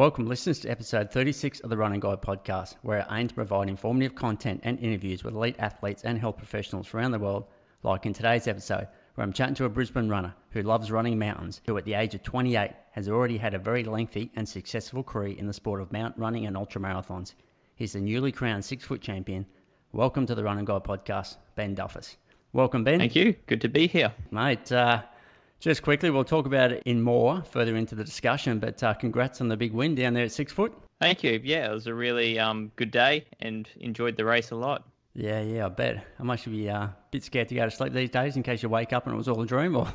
Welcome listeners to episode 36 of the Running Guide podcast, where I aim to provide informative content and interviews with elite athletes and health professionals around the world, like in today's episode, where I'm chatting to a Brisbane runner who loves running mountains, who at the age of 28 has already had a very lengthy and successful career in the sport of mountain running and ultramarathons. He's the newly crowned 6-foot champion. Welcome to the Running Guide podcast, Ben Duffus. Welcome, Ben. Thank you. Good to be here. Mate, just quickly, we'll talk about it in more further into the discussion, but congrats on the big win down there at 6 foot. Thank you. Yeah, it was a really good day and enjoyed the race a lot. Yeah, I bet. I must be a bit scared to go to sleep these days in case you wake up and it was all a dream. Or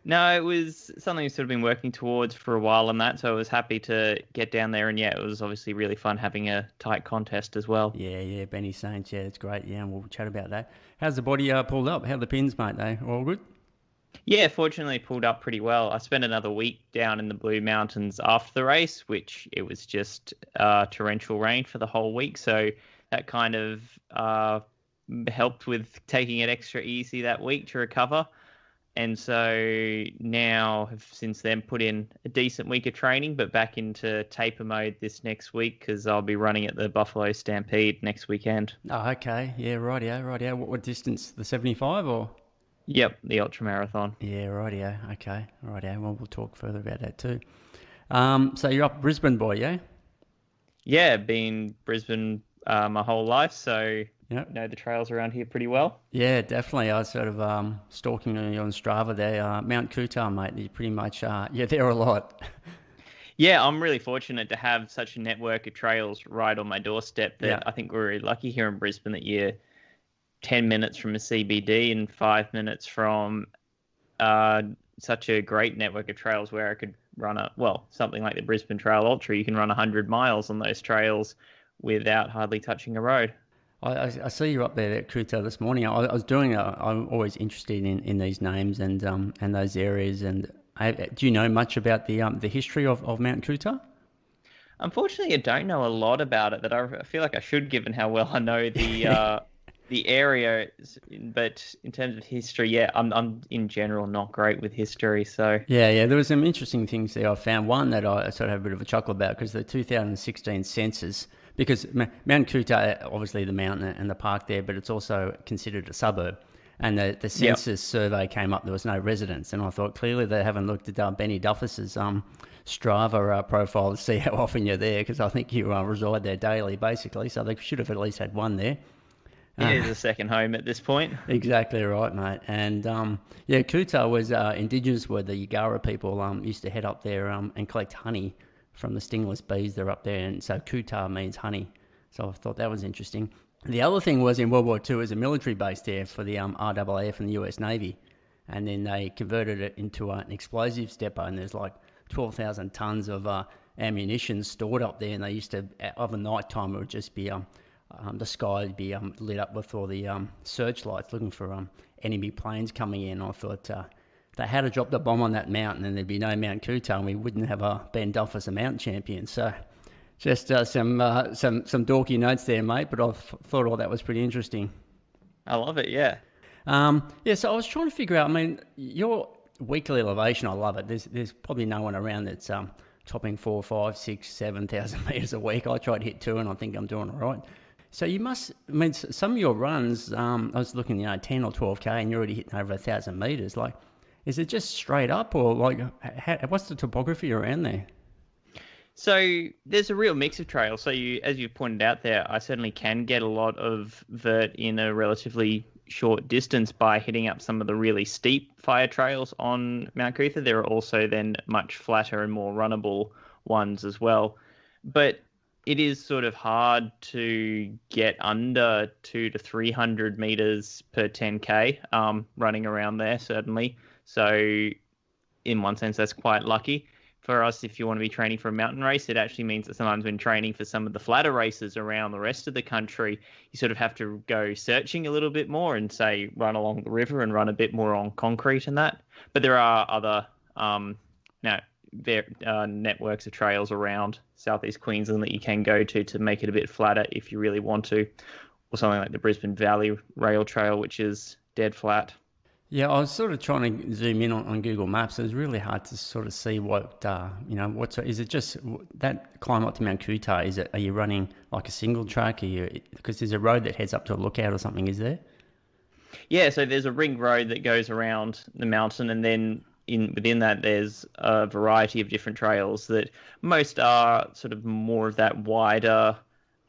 No, it was something we've sort of been working towards for a while and that, so I was happy to get down there. And yeah, it was obviously really fun having a tight contest as well. Yeah, Benny Saints, yeah, it's great. Yeah, and we'll chat about that. How's the body pulled up? How are the pins, mate? They all good? Yeah, fortunately pulled up pretty well. I spent another week down in the Blue Mountains after the race, which it was just torrential rain for the whole week. So that kind of helped with taking it extra easy that week to recover. And so now have since then put in a decent week of training, but back into taper mode this next week because I'll be running at the Buffalo Stampede next weekend. Oh, okay. Yeah, rightio. What distance? The 75 or? Yep, the ultramarathon. Yeah, rightio. Okay, rightio. Well, we'll talk further about that too. So you're up Brisbane boy, yeah? Yeah, been Brisbane my whole life, so Yep. know the trails around here pretty well. Yeah, definitely. I was sort of stalking you on Strava there. Mount Coot-Tharp, mate. You pretty much, you're there a lot. Yeah, I'm really fortunate to have such a network of trails right on my doorstep that Yeah. I think we're really lucky here in Brisbane that you're 10 minutes from a CBD and 5 minutes from such a great network of trails where I could run something like the Brisbane Trail Ultra. You can run 100 miles on those trails without hardly touching a road. I see you up there at Coot-Tharp this morning. I'm always interested in these names and those areas. And do you know much about the history of Mount Coot-Tharp? Unfortunately, I don't know a lot about it, but I feel like I should, given how well I know the area. But in terms of history, yeah, I'm in general not great with history. So Yeah, there were some interesting things there I found. One that I sort of have a bit of a chuckle about because the 2016 census, because Mount Coot-Tharp, obviously the mountain and the park there, but it's also considered a suburb. And the census survey came up, there was no residents. And I thought clearly they haven't looked at Benny Duffus's Strava profile to see how often you're there, because I think you reside there daily basically. So they should have at least had one there. It is a second home at this point. Exactly right, mate. And Coot-Tharp was indigenous where the Yagara people used to head up there and collect honey from the stingless bees that are up there. And so Coot-Tharp means honey. So I thought that was interesting. The other thing was in World War II, it was a military base there for the RAAF and the US Navy. And then they converted it into an explosives depot, and there's like 12,000 tons of ammunition stored up there. And they used to, over night time, it would just be the sky would be lit up with all the searchlights looking for enemy planes coming in. I thought they had to drop the bomb on that mountain and there'd be no Mount Coot-Tharp and we wouldn't have a Ben Duffus a mountain champion. So just some dorky notes there, mate, but I thought all that was pretty interesting. I love it, yeah. So I was trying to figure out, I mean, your weekly elevation, I love it. There's probably no one around that's topping 4, 5, 6, 7,000 metres a week. I try to hit 2 and I think I'm doing all right. So you must, I mean, some of your runs, I was looking, 10 or 12K and you're already hitting over 1,000 metres. Like, is it just straight up or like, what's the topography around there? So there's a real mix of trails. So as you pointed out there, I certainly can get a lot of vert in a relatively short distance by hitting up some of the really steep fire trails on Mount Coot-Tharp. There are also then much flatter and more runnable ones as well. But it is sort of hard to get under 200 to 300 meters per 10K running around there, certainly. So in one sense, that's quite lucky. For us, if you want to be training for a mountain race, it actually means that sometimes when training for some of the flatter races around the rest of the country, you sort of have to go searching a little bit more and say run along the river and run a bit more on concrete and that. But there are other networks of trails around southeast Queensland that you can go to make it a bit flatter if you really want to, or something like the Brisbane Valley Rail Trail, which is dead flat. Yeah, I was sort of trying to zoom in on Google Maps. It was really hard to sort of see what, is it just that climb up to Mount Kuta? Are you running like a single track? Because there's a road that heads up to a lookout or something, is there? Yeah, so there's a ring road that goes around the mountain, and then within that there's a variety of different trails that most are sort of more of that wider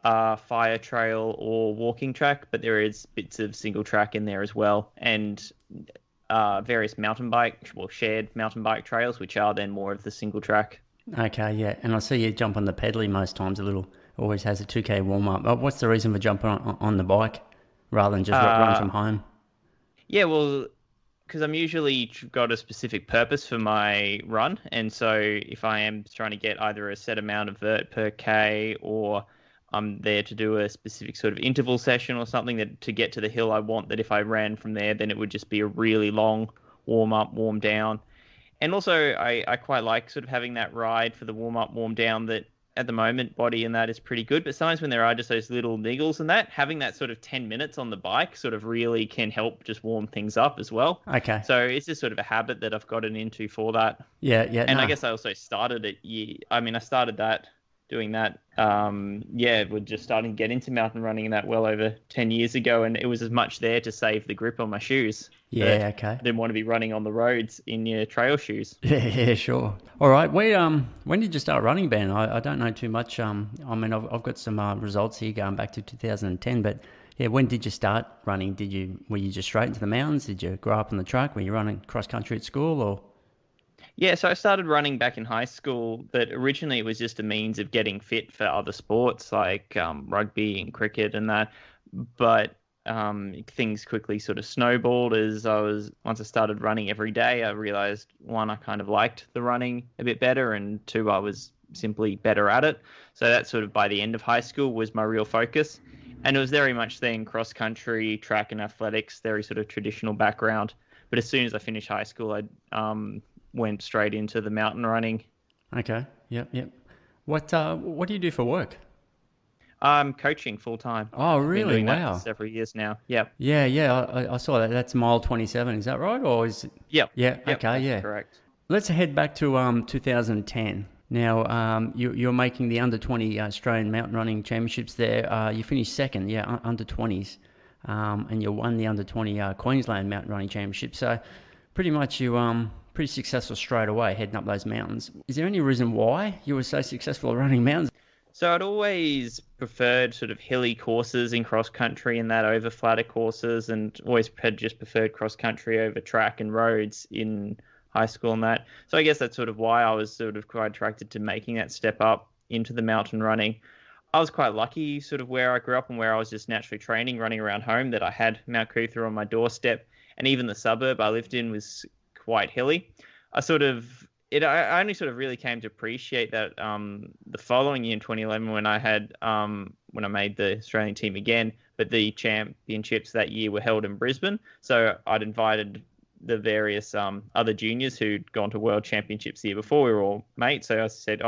fire trail or walking track, but there is bits of single track in there as well, and various mountain bike, well, shared mountain bike trails, which are then more of the single track. Okay, yeah. And I see you jump on the pedally most times. Always has a 2K warm up. What's the reason for jumping on the bike rather than just run Uh, from home? yeah, well, because I'm usually got a specific purpose for my run, and so if I am trying to get either a set amount of vert per K, or I'm there to do a specific sort of interval session or something that to get to the hill I want, that if I ran from there, then it would just be a really long warm up, warm down. And also, I quite like sort of having that ride for the warm up, warm down. That at the moment, body and that is pretty good. But sometimes when there are just those little niggles and that, having that sort of 10 minutes on the bike sort of really can help just warm things up as well. Okay. So it's just sort of a habit that I've gotten into for that. Yeah, yeah. And I No. guess I also started it. I mean, I started that doing that. We're just starting to get into mountain running and that well over 10 years ago, and it was as much there to save the grip on my shoes. Yeah, okay. I didn't want to be running on the roads in your trail shoes. Yeah, sure. All right. When did you start running, Ben? I don't know too much. I mean, I've got some results here going back to 2010, but yeah, when did you start running? Were you just straight into the mountains? Did you grow up on the track? Were you running cross country at school or? Yeah, so I started running back in high school, but originally it was just a means of getting fit for other sports like rugby and cricket and that. But things quickly sort of snowballed once I started running every day, I realized, one, I kind of liked the running a bit better, and two, I was simply better at it. So that sort of by the end of high school was my real focus. And it was very much then cross country, track and athletics, very sort of traditional background. But as soon as I finished high school, I went straight into the mountain running. Okay. Yep. What do you do for work? I'm coaching full time. Oh, Been really? doing that Wow. for several years now. Yep. Yeah. I saw that. That's mile 27. Is that right? Or is it? Yep. Yeah. Yep, Okay. that's Yeah. correct. Let's head back to 2010. Now, you're making the under 20 Australian mountain running championships there. You finished second, yeah, under 20s, and you won the under 20 Queensland mountain running championship. So, pretty much you pretty successful straight away heading up those mountains. Is there any reason why you were so successful at running mountains? So I'd always preferred sort of hilly courses in cross country and that over flatter courses, and always had just preferred cross country over track and roads in high school and that. So I guess that's sort of why I was sort of quite attracted to making that step up into the mountain running. I was quite lucky sort of where I grew up and where I was just naturally training, running around home, that I had Mount Coot-tha on my doorstep, and even the suburb I lived in was quite hilly. I only sort of really came to appreciate that the following year in 2011 when I made the Australian team again, but the championships that year were held in Brisbane. So I'd invited the various other juniors who'd gone to world championships the year before. We were all mates. So I said,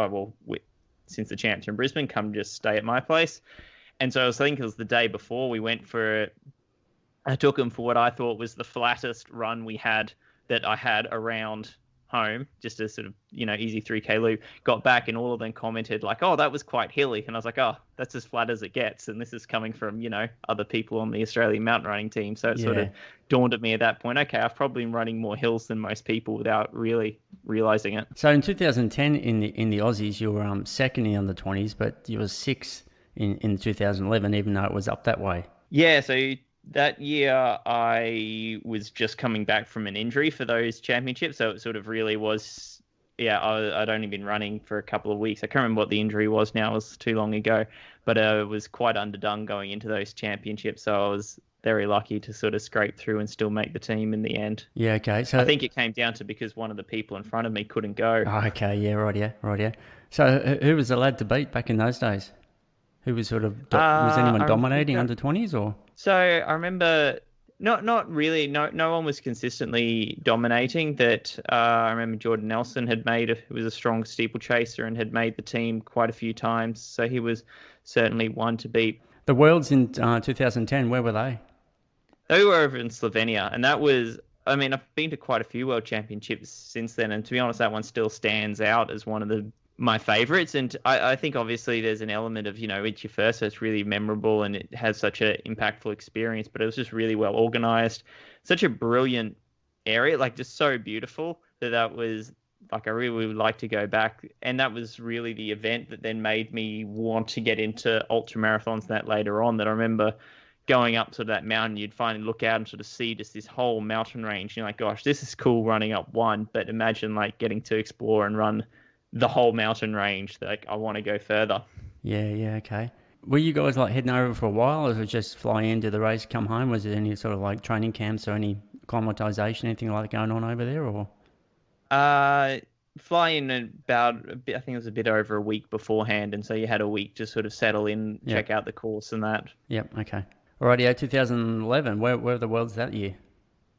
since the champs are in Brisbane, come just stay at my place. And so I was thinking it was the day before we went I took them for what I thought was the flattest run that I had around home, just a sort of, easy 3K loop. Got back and all of them commented like, oh, that was quite hilly. And I was like, oh, that's as flat as it gets. And this is coming from, other people on the Australian mountain running team. So it sort of dawned at me at that point, okay, I've probably been running more hills than most people without really realizing it. So in 2010 in the Aussies, you were second in the under 20s, but you were sixth in 2011, even though it was up that way. Yeah, so that year I was just coming back from an injury for those championships, so it sort of really was, I'd only been running for a couple of weeks. I can't remember what the injury was now, it was too long ago, but I was quite underdone going into those championships, so I was very lucky to sort of scrape through and still make the team in the end. Yeah, okay. So I think it came down to because one of the people in front of me couldn't go. Oh, okay, yeah, right. So who was the lad to beat back in those days? Who was sort of, was anyone dominating under 20s or? So I remember not really. No one was consistently dominating. That I remember Jordan Nelson was a strong steeplechaser and had made the team quite a few times. So he was certainly one to beat. The Worlds in 2010, where were they? They were over in Slovenia, and that was I mean, I've been to quite a few World Championships since then, and to be honest, that one still stands out as one of my favorites. And I think obviously there's an element of, it's your first, so it's really memorable and it has such an impactful experience, but it was just really well organized. Such a brilliant area, like just so beautiful that was like, I really would like to go back. And that was really the event that then made me want to get into ultra marathons and that later on. That I remember going up to that mountain, you'd finally look out and sort of see just this whole mountain range. You're like, gosh, this is cool running up one, but imagine like getting to explore and run the whole mountain range. Like, I want to go further. Yeah, okay. Were you guys like heading over for a while, or was it just fly into the race, come home? Was there any sort of like training camps or any acclimatization, anything like that going on over there, or? Fly in about a bit, I think it was a bit over a week beforehand, and so you had a week to sort of settle in, check out the course and that. Yep, okay. Alrighty, 2011. Where were the worlds that year?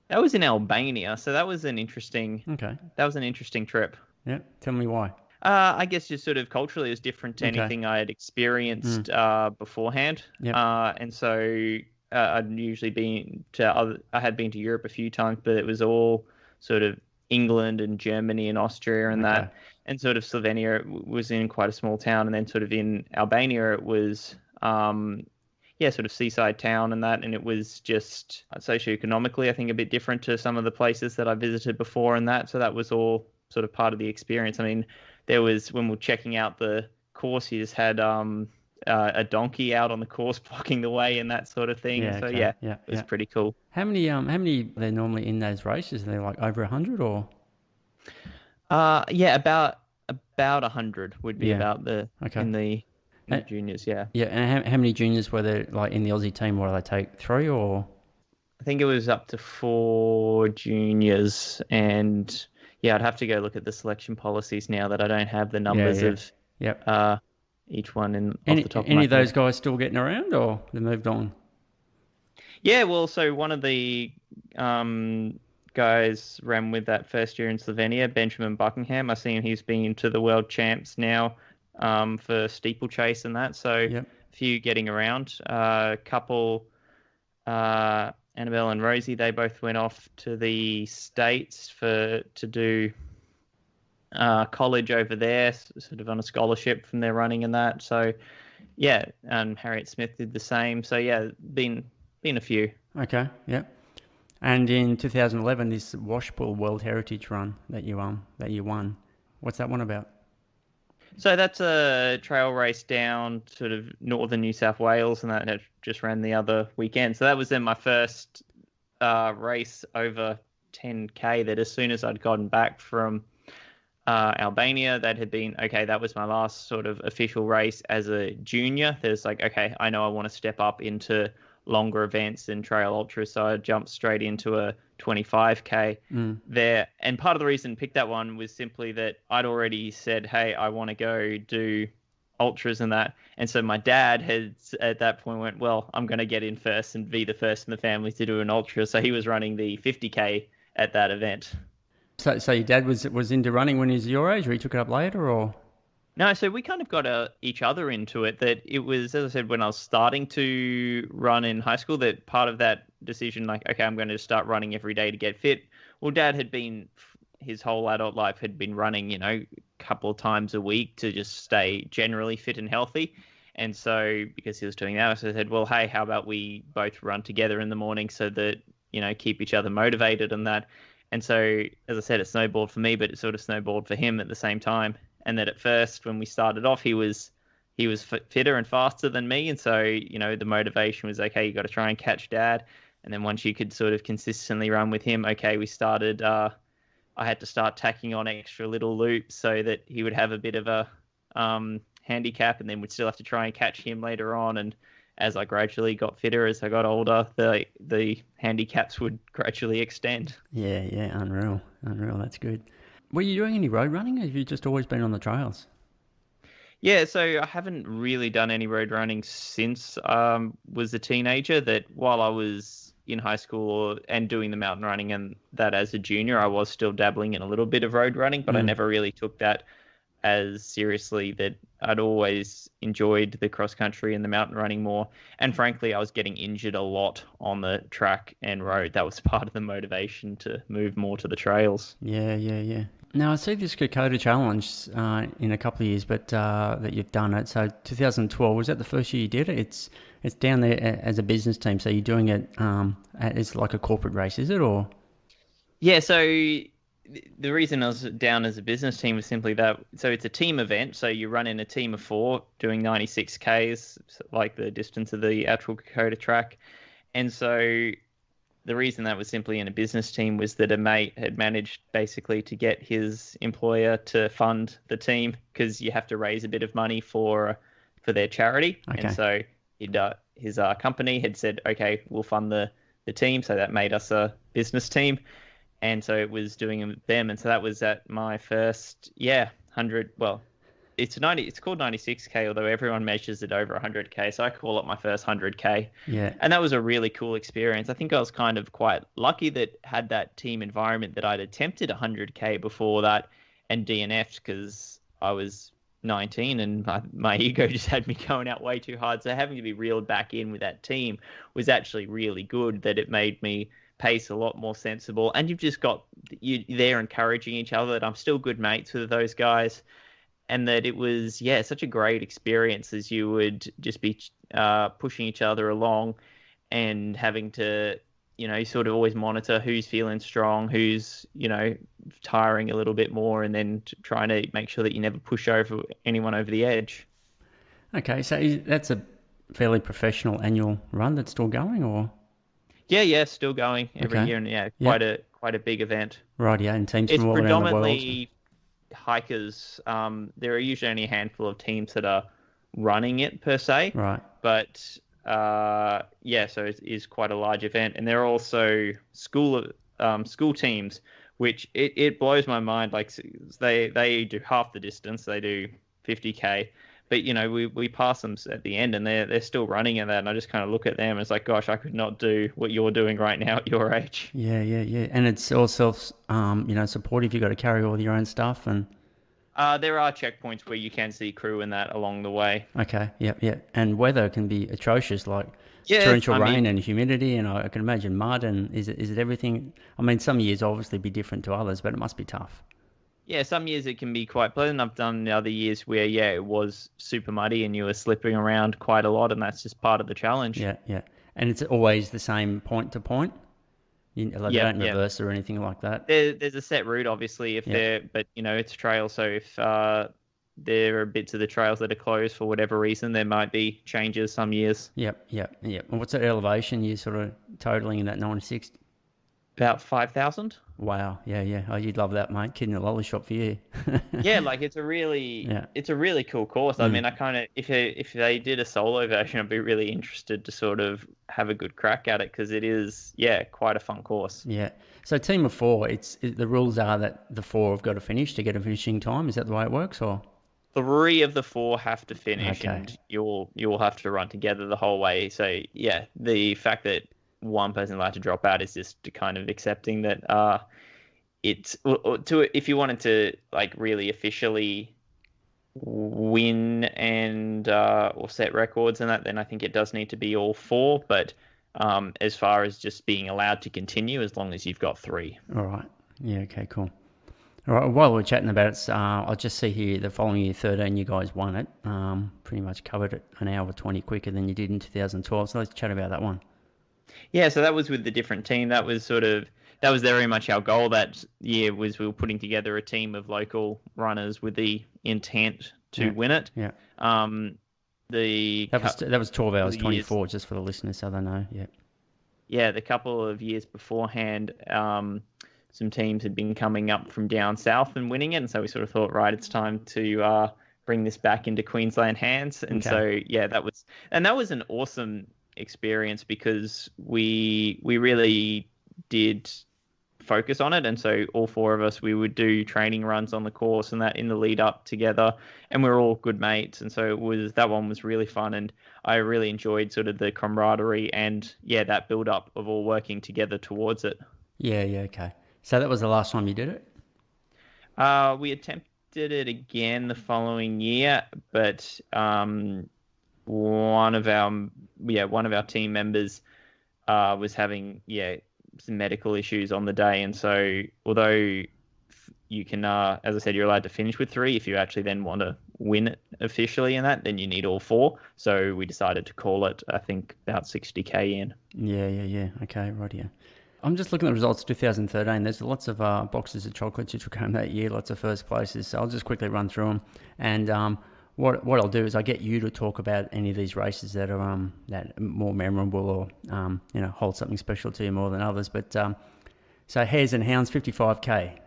That was in Albania, so that was an interesting. Okay. That was an interesting trip. Yeah, tell me why. I guess just sort of culturally it was different to anything I had experienced beforehand. Yep. And so I'd usually I had been to Europe a few times, but it was all sort of England and Germany and Austria and that. And sort of Slovenia was in quite a small town. And then sort of in Albania it was, sort of seaside town and that. And it was just socioeconomically, I think, a bit different to some of the places that I visited before and that. So that was all sort of part of the experience. I mean, there was, when we were checking out the course, you just had a donkey out on the course blocking the way and that sort of thing. It was pretty cool. How many are there normally in those races? Are they like over 100 or? About 100 would be about in the juniors. Yeah, and how many juniors were there like in the Aussie team? What do they take, 3 or? I think it was up to 4 juniors, and I'd have to go look at the selection policies now that I don't have the numbers of each one off the top of my head. Any of those guys still getting around, or they moved on? Yeah, well, so one of the guys ran with that first year in Slovenia, Benjamin Buckingham. I see him, he's been to the world champs now for steeplechase and that, so a few getting around. A couple, Annabelle and Rosie, they both went off to the States to do college over there, sort of on a scholarship from their running and that. So, and Harriet Smith did the same. So, been a few. Okay, yeah. And in 2011, this Washpool World Heritage Run that you won, what's that one about? So that's a trail race down sort of northern New South Wales, and that just ran the other weekend. So that was then my first race over 10K, that as soon as I'd gotten back from Albania, that had been, that was my last sort of official race as a junior. There's like, I know I want to step up into longer events and trail ultras, so I jumped straight into a 25K there. And part of the reason I picked that one was simply that I'd already said, hey, I want to go do ultras and that. And so my dad had at that point went, well, I'm going to get in first and be the first in the family to do an ultra. So he was running the 50K at that event. So your dad was into running when he was your age, or he took it up later, or? No, so we kind of got each other into it. That it was, as I said, when I was starting to run in high school, that part of that decision, like, I'm going to start running every day to get fit. Well, Dad had been, his whole adult life had been running, a couple of times a week to just stay generally fit and healthy. And so because he was doing that, I said, well, hey, how about we both run together in the morning so that, keep each other motivated and that. And so, as I said, it snowballed for me, but it sort of snowballed for him at the same time. And that at first, when we started off, he was fitter and faster than me. And so, the motivation was, you got to try and catch Dad. And then once you could sort of consistently run with him, we started, I had to start tacking on extra little loops so that he would have a bit of a handicap, and then we'd still have to try and catch him later on. And as I gradually got fitter, as I got older, the handicaps would gradually extend. Yeah, unreal. That's good. Were you doing any road running, or have you just always been on the trails? Yeah, so I haven't really done any road running since I was a teenager. That while I was in high school and doing the mountain running and that as a junior, I was still dabbling in a little bit of road running, but I never really took that as seriously, that I'd always enjoyed the cross country and the mountain running more. And frankly, I was getting injured a lot on the track and road. That was part of the motivation to move more to the trails. Yeah. Now I see this Kokoda Challenge in a couple of years, but that you've done it. So 2012, was that the first year you did it? It's down there as a business team, so you're doing it as like a corporate race, is it, or? Yeah, so the reason I was down as a business team was simply that. So it's a team event. So you run in a team of 4 doing 96 Ks, like the distance of the actual Kokoda track. And so the reason that was simply in a business team was that a mate had managed basically to get his employer to fund the team, because you have to raise a bit of money for their charity. Okay. And so his company had said, okay, we'll fund the team. So that made us a business team. And so it was doing them. And so that was at my first, 100. Well, it's called 96K, although everyone measures it over 100K. So I call it my first 100K. Yeah. And that was a really cool experience. I think I was kind of quite lucky that had that team environment, that I'd attempted 100K before that and DNF'd, because I was 19 and my ego just had me going out way too hard. So having to be reeled back in with that team was actually really good, that it made me pace a lot more sensible. And you've just got you there encouraging each other, that I'm still good mates with those guys. And that it was, such a great experience, as you would just be pushing each other along and having to, sort of always monitor who's feeling strong, who's, tiring a little bit more, and then trying to make sure that you never push anyone over the edge. Okay, so that's a fairly professional annual run that's still going, or? Yeah, still going every year, and quite a big event. Right, yeah, and teams It's from all around the world. predominantly hikers. There are usually only a handful of teams that are running it per se. Right. But so it is quite a large event, and there are also school teams, which it blows my mind. Like they do half the distance, they do 50K. But, we pass them at the end, and they're still running at that. And I just kind of look at them and it's like, gosh, I could not do what you're doing right now at your age. Yeah. And it's all supportive. You've got to carry all your own stuff. And there are checkpoints where you can see crew and that along the way. Okay, yeah. And weather can be atrocious, like torrential rain and humidity, and I can imagine mud. And is it everything? I mean, some years obviously be different to others, but it must be tough. Yeah, some years it can be quite pleasant. I've done the other years where, it was super muddy and you were slipping around quite a lot, and that's just part of the challenge. Yeah. And it's always the same point to point? They don't reverse or anything like that? There's a set route, obviously, but, it's trail, so if there are bits of the trails that are closed for whatever reason, there might be changes some years. Yep. And what's that elevation you're sort of totaling in that 96? About 5,000. Wow, yeah. Oh, you'd love that, mate. Kid in a lolly shop for you. Yeah, like it's a really cool course. I mean, I kind of, if they did a solo version, I'd be really interested to sort of have a good crack at it, because it is, quite a fun course. Yeah. So team of 4, the rules are that the 4 have got to finish to get a finishing time. Is that the way it works, or? 3 of the 4 have to finish, and you'll have to run together the whole way. So the fact that one person allowed to drop out is just kind of accepting that if you wanted to like really officially win and or set records and that, then I think it does need to be all 4. But as far as just being allowed to continue, as long as you've got 3. All right. Yeah. Okay. Cool. All right. While we're chatting about it, I'll just see here the following year, 13, you guys won it. Pretty much covered it an hour 20 quicker than you did in 2012. So let's chat about that one. Yeah, so that was with the different team. That was very much our goal that year, was we were putting together a team of local runners with the intent to win it. Yeah. That was 12 hours 24, just for the listeners so they know. Yeah. Yeah, the couple of years beforehand, some teams had been coming up from down south and winning it, and so we sort of thought, right, it's time to bring this back into Queensland hands. And so that was an awesome experience, because we really did focus on it, and so all 4 of us, we would do training runs on the course and that in the lead up together, and we were all good mates, and so that one was really fun, and I really enjoyed sort of the camaraderie and that build up of all working together towards it. Okay, so that was the last time you did it? We attempted did it again the following year, but one of our team members was having some medical issues on the day, and so although you can, as I said, you're allowed to finish with 3. If you actually then want to win it officially in that, then you need all 4. So we decided to call it, I think, about 60k in. Yeah. Okay, right, yeah. I'm just looking at the results of 2013. There's lots of boxes of chocolates which were home that year, lots of first places. So I'll just quickly run through them. And what I'll do is I get you to talk about any of these races that are that more memorable or hold something special to you more than others. But so Hares and Hounds 55k.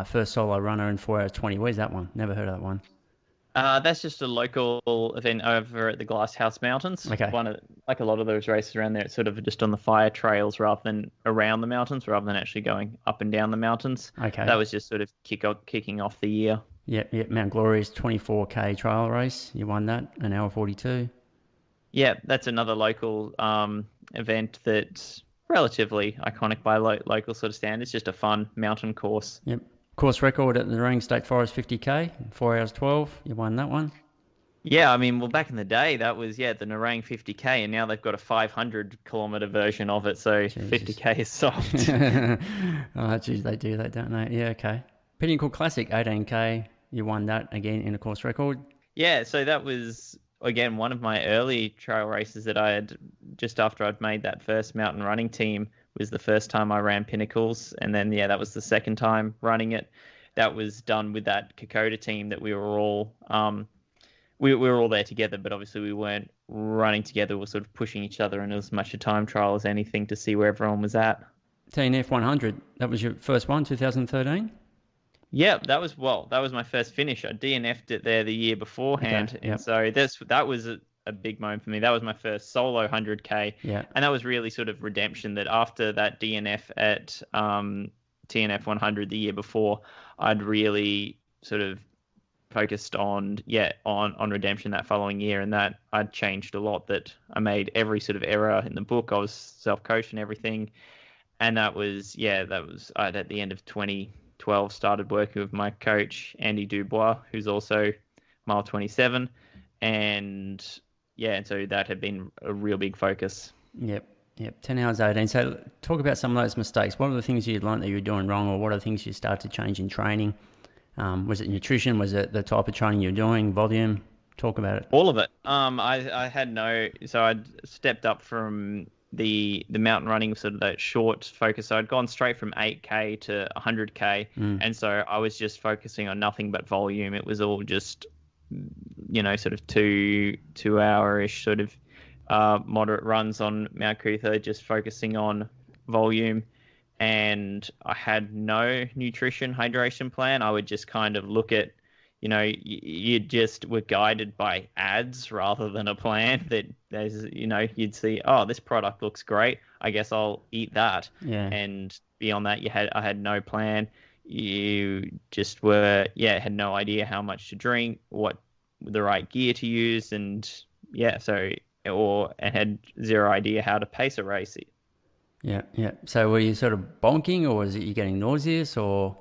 First solo runner in 4 hours 20. Where's that one? Never heard of that one. That's just a local event over at the Glasshouse Mountains. Okay. Like a lot of those races around there, it's sort of just on the fire trails rather than around the mountains, rather than actually going up and down the mountains. Okay. That was just sort of kicking off the year. Yep. Mount Glorious 24k trail race. You won that, an hour 42. Yeah, that's another local event that's relatively iconic by local sort of standards. Just a fun mountain course. Yep. Course record at the Narang State Forest 50k, 4 hours 12. You won that one. Yeah, I mean, well, back in the day, that was, the Narang 50k, and now they've got a 500-kilometre version of it, so Jesus. 50k is soft. Oh, geez, they do that, don't they? Yeah, okay. Pinnacle Classic, 18k. You won that again in a course record. Yeah, so that was, again, one of my early trail races that I had, just after I'd made that first mountain running team, was the first time I ran Pinnacles, and then that was the second time running it. That was done with that Kokoda team that we were all we were all there together, but obviously we weren't running together. We were sort of pushing each other, and it was as much a time trial as anything to see where everyone was at. TNF 100, that was your first one, 2013? Yeah, that was my first finish. I DNF'd it there the year beforehand, okay, yep. And so that was a big moment for me. That was my first solo 100k, and that was really sort of redemption. That after that DNF at TNF 100 the year before, I'd really sort of focused on redemption that following year, and that I'd changed a lot. That I made every sort of error in the book. I was self-coached and everything, and that was I'd at the end of 2012 started working with my coach Andy Dubois, who's also mile 27, and so that had been a real big focus. Yep. 10 hours 18. So talk about some of those mistakes. What are the things you'd learned that you were doing wrong, or what are the things you started to change in training? Was it nutrition? Was it the type of training you're doing? Volume? Talk about it. All of it. I'd stepped up from the mountain running, sort of that short focus. So I'd gone straight from 8k to 100k, and so I was just focusing on nothing but volume. It was all just sort of 2 hour-ish sort of moderate runs on Mount Coot-tha, just focusing on volume. And I had no nutrition hydration plan. I would just kind of look at, you just were guided by ads rather than a plan. That there's, you'd see, oh, this product looks great, I guess I'll eat that. Yeah. And beyond that, I had no plan. You just had no idea how much to drink, what the right gear to use, and had zero idea how to pace a race. Yeah. So were you sort of bonking, or was it you getting nauseous, or?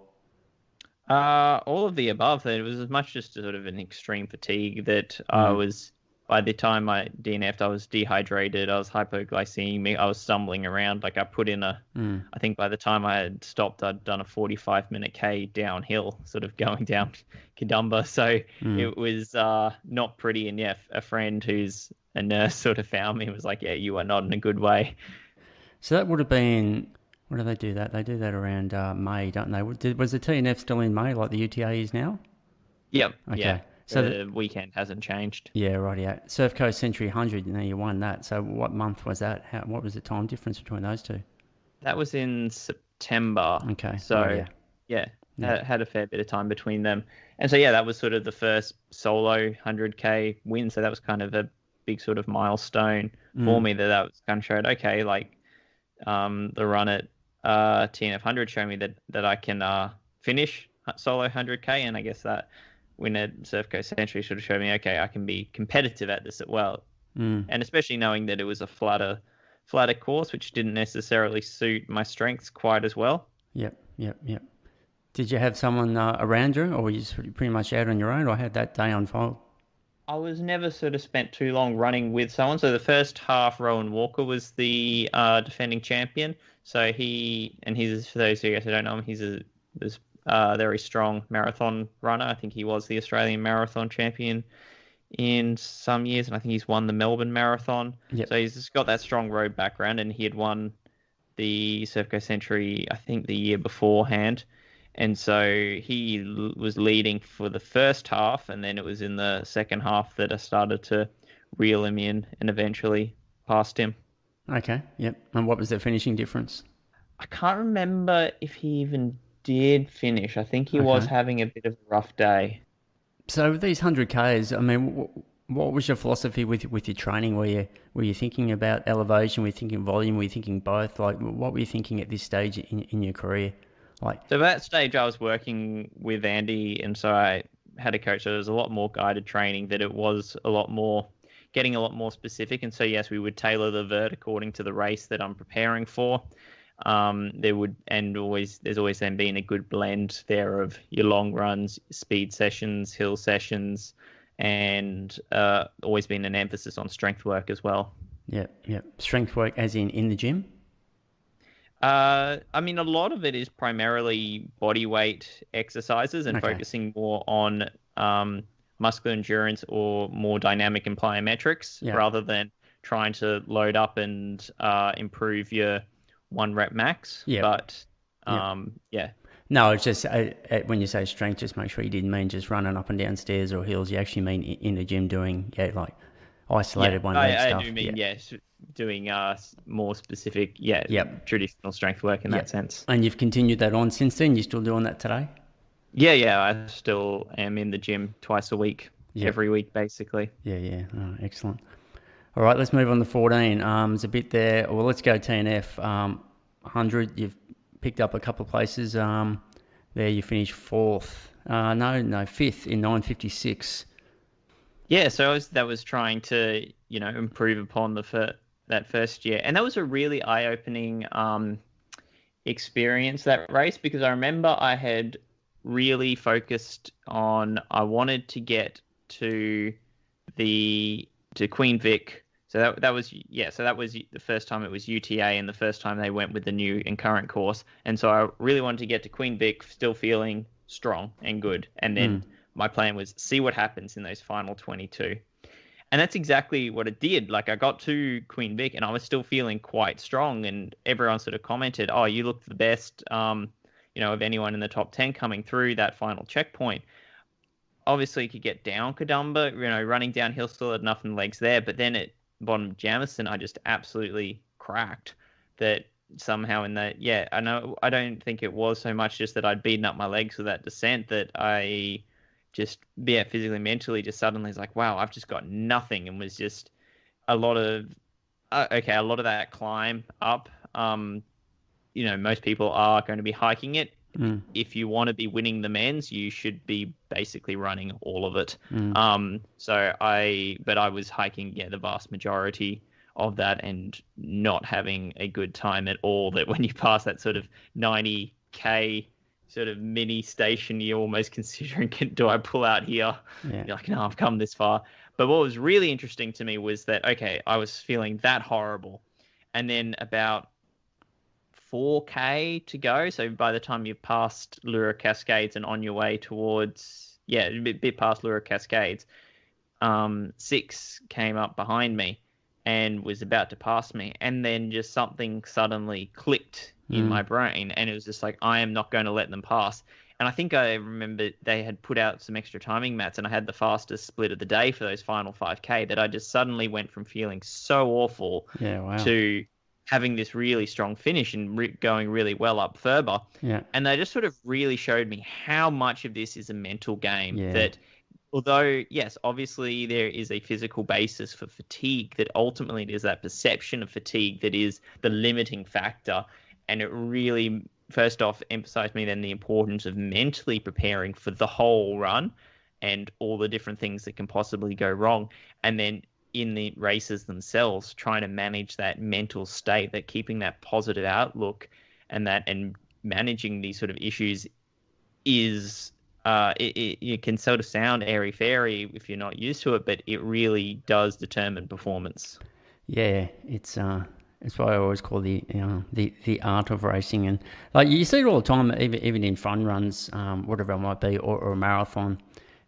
All of the above. It was as much just sort of an extreme fatigue that I was. By the time I DNF'd, I was dehydrated. I was hypoglycemic. I was stumbling around. Like I put in I think by the time I had stopped, I'd done a 45-minute K downhill, sort of going down Kidumba. So it was not pretty. And a friend who's a nurse sort of found me and was like, "Yeah, you are not in a good way." So that would have been. When do they do that? They do that around May, don't they? Was the TNF still in May, like the UTA is now? Yep. Okay. Yeah. So the weekend hasn't changed. Yeah, right. Yeah. Surf Coast Century 100. You won that. So what month was that? What was the time difference between those two? That was in September. Okay. So had a fair bit of time between them, and so that was sort of the first solo 100k win. So that was kind of a big sort of milestone for me. That was kind of showed the run at TNF 100 showed me that I can finish solo 100k, and I guess that win at Surf Coast Century sort of showed me, okay, I can be competitive at this as well. And especially knowing that it was a flatter course, which didn't necessarily suit my strengths quite as well. Yep. Did you have someone around you, or were you pretty much out on your own, or had that day unfold? I was never sort of spent too long running with someone. So the first half, Rowan Walker was the defending champion. So he's, for those of you guys who don't know him, he's a very strong marathon runner. I think he was the Australian marathon champion in some years, and I think he's won the Melbourne Marathon. Yep. So he's just got that strong road background, and he had won the Surf Coast Century, I think, the year beforehand. And so he was leading for the first half, and then it was in the second half that I started to reel him in and eventually passed him. Okay. Yep. And what was the finishing difference? I can't remember if he even did finish. I think he was Okay. having a bit of a rough day. So with these 100Ks, I mean, what was your philosophy with your training? Were you thinking about elevation? Were you thinking volume? Were you thinking both? Like, what were you thinking at this stage in your career? Like, So at that stage, I was working with Andy, and so I had a coach. So there was a lot more guided training. That it was a lot more getting a lot more specific. And so yes, we would tailor the vert according to the race that I'm preparing for. There's always then been a good blend there of your long runs, speed sessions, hill sessions, and always been an emphasis on strength work as well. yep. Strength work as in the gym? I mean, a lot of it is primarily body weight exercises and Okay. focusing more on muscular endurance or more dynamic and plyometrics Yeah. rather than trying to load up and improve your one rep max. Yep. But Yep. yeah, No, it's just when you say strength, just make sure you didn't mean just running up and down stairs or hills. You actually mean in the gym doing, like yeah, isolated one leg I stuff. do mean Yeah. yes, doing more specific, Yep. traditional strength work in that Yep. sense. And you've continued that on since then? You're still doing that today? Yeah, I still am in the gym twice a week, Yep. every week basically. Yeah. Oh, excellent. All right, let's move on to 14. There's a bit there. Well, let's go TNF. 100, you've picked up a couple of places. There you finished fourth. No, fifth in 9:56. Yeah, so that was trying to, improve upon that first year. And that was a really eye-opening experience, that race, because I remember I had really focused on, I wanted to get to Queen Vic. So that was the first time it was UTA and the first time they went with the new and current course. And so I really wanted to get to Queen Vic still feeling strong and good. And then my plan was see what happens in those final 22. And that's exactly what it did. Like I got to Queen Vic and I was still feeling quite strong, and everyone sort of commented, "Oh, you looked the best, of anyone in the top 10 coming through that final checkpoint." Obviously, you could get down Kadumba, running downhill still had enough in the legs there, but then at bottom of Jamison, I just absolutely cracked that somehow in that. Yeah, I know. I don't think it was so much just that I'd beaten up my legs with that descent that I just, physically, mentally, just suddenly was like, wow, I've just got nothing, and was just a lot of that climb up. Most people are going to be hiking it. If you want to be winning the men's, you should be basically running all of it. But I was hiking, the vast majority of that and not having a good time at all. That when you pass that sort of 90K sort of mini station, you're almost considering, do I pull out here? Yeah. You're like, no, I've come this far. But what was really interesting to me was that, okay, I was feeling that horrible. And then about 4K to go. So by the time you've passed Lura Cascades and on your way towards, a bit past Lura Cascades, 6 came up behind me and was about to pass me. And then just something suddenly clicked in my brain. And it was just like, I am not going to let them pass. And I think I remember they had put out some extra timing mats, and I had the fastest split of the day for those final 5K, that I just suddenly went from feeling so awful to having this really strong finish and going really well up further. Yeah. And they just sort of really showed me how much of this is a mental game. Yeah. That although, yes, obviously there is a physical basis for fatigue, that ultimately it is that perception of fatigue that is the limiting factor. And it really, first off, emphasized me then the importance of mentally preparing for the whole run and all the different things that can possibly go wrong. And then in the races themselves, trying to manage that mental state, that keeping that positive outlook and managing these sort of issues is it can sort of sound airy fairy if you're not used to it, but it really does determine performance. Yeah, it's what I always call the art of racing, and like you see it all the time, even in fun runs, whatever it might be, or a marathon,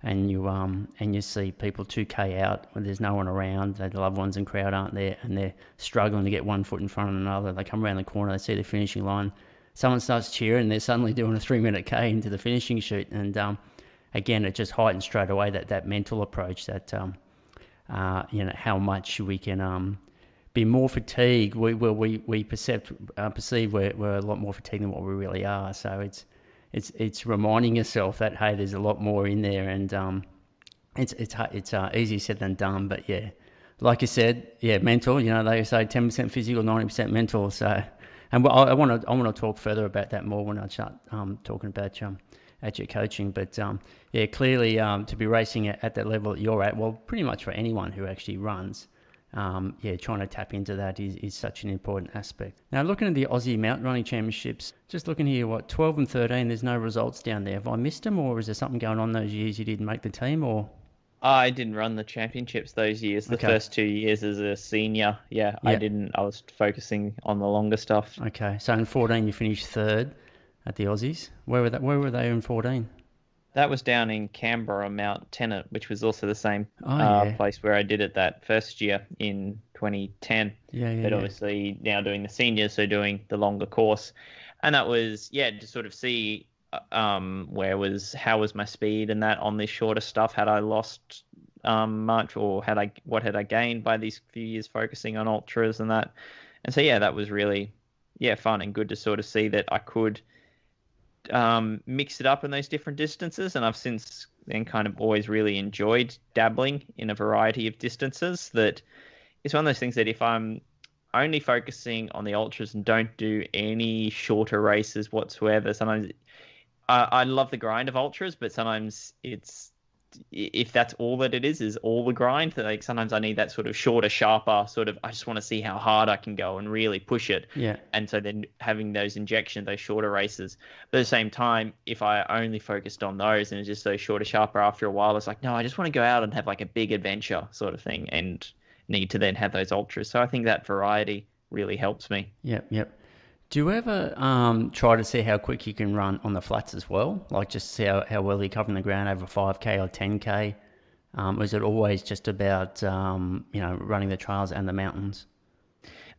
and you see people 2K out when there's no one around, their loved ones and crowd aren't there, and they're struggling to get one foot in front of another. They come around the corner, they see the finishing line, someone starts cheering, they're suddenly doing a 3 minute K into the finishing chute, and again, it just heightens straight away that mental approach that how much we can be more fatigued. We perceive we're a lot more fatigued than what we really are. So it's reminding yourself that hey, there's a lot more in there, and it's easier said than done. But yeah, like you said, yeah, mental. You know, they say 10% physical, 90% mental. So, and I want to talk further about that more when I start talking about at your coaching. But yeah, clearly to be racing at that level that you're at, well, pretty much for anyone who actually runs. Yeah, trying to tap into that is such an important aspect. Now, looking at the Aussie Mountain Running Championships, just looking here, 12 and 13, there's no results down there. Have I missed them, or is there something going on those years you didn't make the team, or? I didn't run the championships those years. The Okay. first 2 years as a senior, yeah, I didn't. I was focusing on the longer stuff. Okay, so in 14 you finished third at the Aussies. Where were they in 14? That was down in Canberra, Mount Tennant, which was also the same Yeah. place where I did it that first year in 2010. Yeah. But obviously now doing the seniors, so doing the longer course. And that was, to sort of see how was my speed and that on this shorter stuff. Had I lost much, or what had I gained by these few years focusing on ultras and that. And so, that was really, fun and good to sort of see that I could mix it up in those different distances, and I've since then kind of always really enjoyed dabbling in a variety of distances. That it's one of those things that if I'm only focusing on the ultras and don't do any shorter races whatsoever, sometimes I love the grind of ultras, but sometimes if that's all that it is all the grind, like sometimes I need that sort of shorter, sharper sort of, I just want to see how hard I can go and really push it. Yeah. And so then having those injections, those shorter races. But at the same time, if I only focused on those and it's just those shorter, sharper, after a while, it's like, no, I just want to go out and have like a big adventure sort of thing, and need to then have those ultras. So I think that variety really helps me. Yep. Do you ever try to see how quick you can run on the flats as well? Like just see how well you're covering the ground over 5K or 10K? Or is it always just about running the trails and the mountains?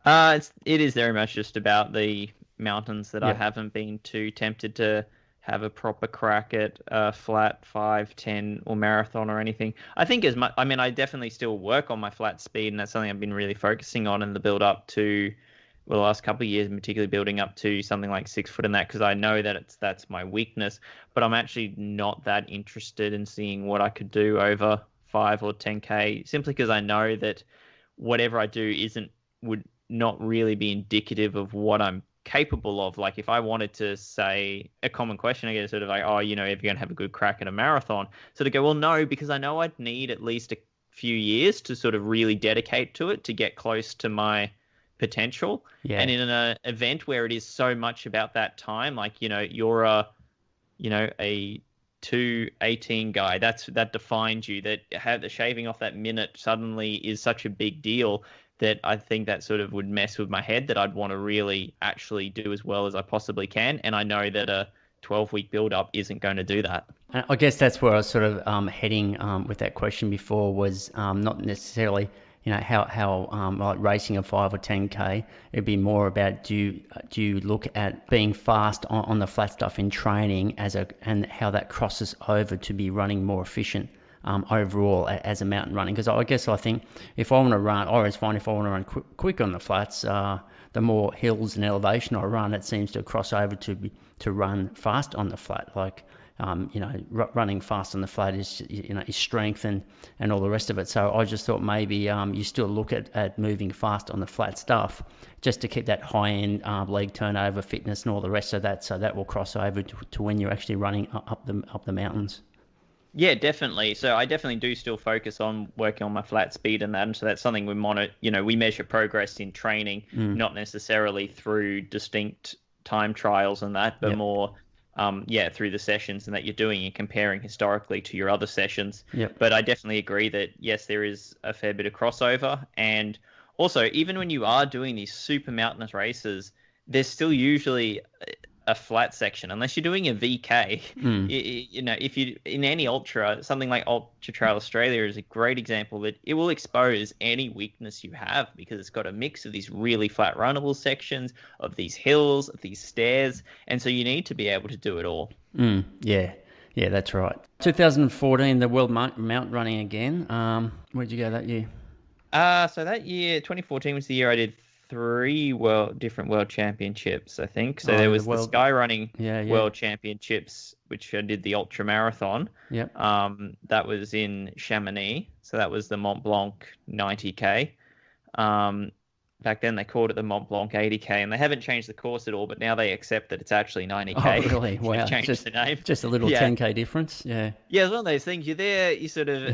It is very much just about the mountains that I Yep. haven't been too tempted to have a proper crack at flat 5, 10 or marathon or anything. I think as much, I mean, I definitely still work on my flat speed, and that's something I've been really focusing on in the build up to, well, the last couple of years, particularly building up to something like 6 foot in that, because I know that that's my weakness. But I'm actually not that interested in seeing what I could do over 5 or 10K, simply because I know that whatever I do would not really be indicative of what I'm capable of. Like if I wanted to say a common question, I get sort of like, if you're going to have a good crack at a marathon. So to go, well, no, because I know I'd need at least a few years to sort of really dedicate to it to get close to my potential. Yeah. And in an event where it is so much about that time, like, you're a 2:18 guy, that defines you, that the shaving off that minute suddenly is such a big deal, that I think that sort of would mess with my head, that I'd want to really actually do as well as I possibly can. And I know that a 12-week build-up isn't going to do that. And I guess that's where I was sort of heading with that question before, was not necessarily how like racing a 5 or 10K. It'd be more about do you look at being fast on the flat stuff in training and how that crosses over to be running more efficient overall as a mountain running. Because I think if I want to run, I always find if I want to run quick on the flats, the more hills and elevation I run, it seems to cross over to run fast on the flat. Like running fast on the flat is strength and all the rest of it. So I just thought maybe you still look at moving fast on the flat stuff just to keep that high end leg turnover, fitness, and all the rest of that. So that will cross over to when you're actually running up the mountains. Yeah, definitely. So I definitely do still focus on working on my flat speed and that. And so that's something we monitor. We measure progress in training, not necessarily through distinct time trials and that, but more through the sessions and that you're doing and comparing historically to your other sessions. Yep. But I definitely agree that, yes, there is a fair bit of crossover. And also, even when you are doing these super mountainous races, there's still usually a flat section, unless you're doing a VK. If you in any ultra, something like Ultra Trail Australia is a great example that it will expose any weakness you have, because it's got a mix of these really flat runnable sections, of these hills, of these stairs, and so you need to be able to do it all. Yeah, that's right. 2014, the World Mountain Running again. Where'd you go that year? So that year, 2014 was the year I did 3 different world championships, I think. So there was the Skyrunning World Championships, which I did the ultra marathon. Yep. That was in Chamonix. So that was the Mont Blanc 90K. Back then they called it the Mont Blanc 80K, and they haven't changed the course at all, but now they accept that it's actually 90K. Oh, really? Wow. Changed the name. Just a little 10K difference. Yeah. Yeah, it's one of those things. You're there, you sort of,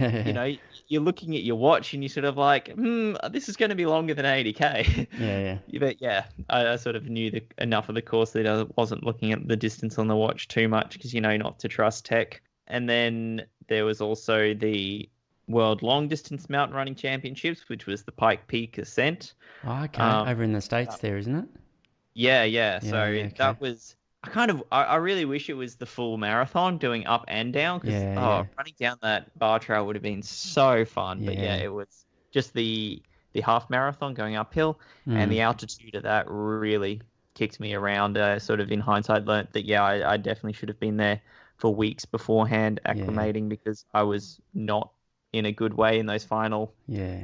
you're looking at your watch and you sort of like, this is going to be longer than 80K. Yeah. But yeah, I sort of knew enough of the course that I wasn't looking at the distance on the watch too much, because, not to trust tech. And then there was also the World Long Distance Mountain Running Championships, which was the Pike Peak Ascent. Oh, okay. Over in the States there, isn't it? Yeah. So that was... I really wish it was the full marathon, doing up and down, because running down that bar trail would have been so fun. But it was just the half marathon going uphill, and the altitude of that really kicked me around. Sort of in hindsight, learnt that I definitely should have been there for weeks beforehand, acclimating, because I was not in a good way in those final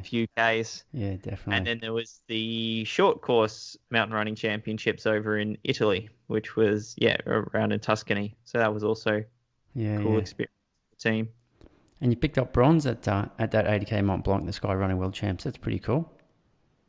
few Ks. Yeah, definitely. And then there was the short course mountain running championships over in Italy, which was around in Tuscany. So that was also a cool experience for the team. And you picked up bronze at that 80K Mont Blanc, the Skyrunning World Champs. That's pretty cool.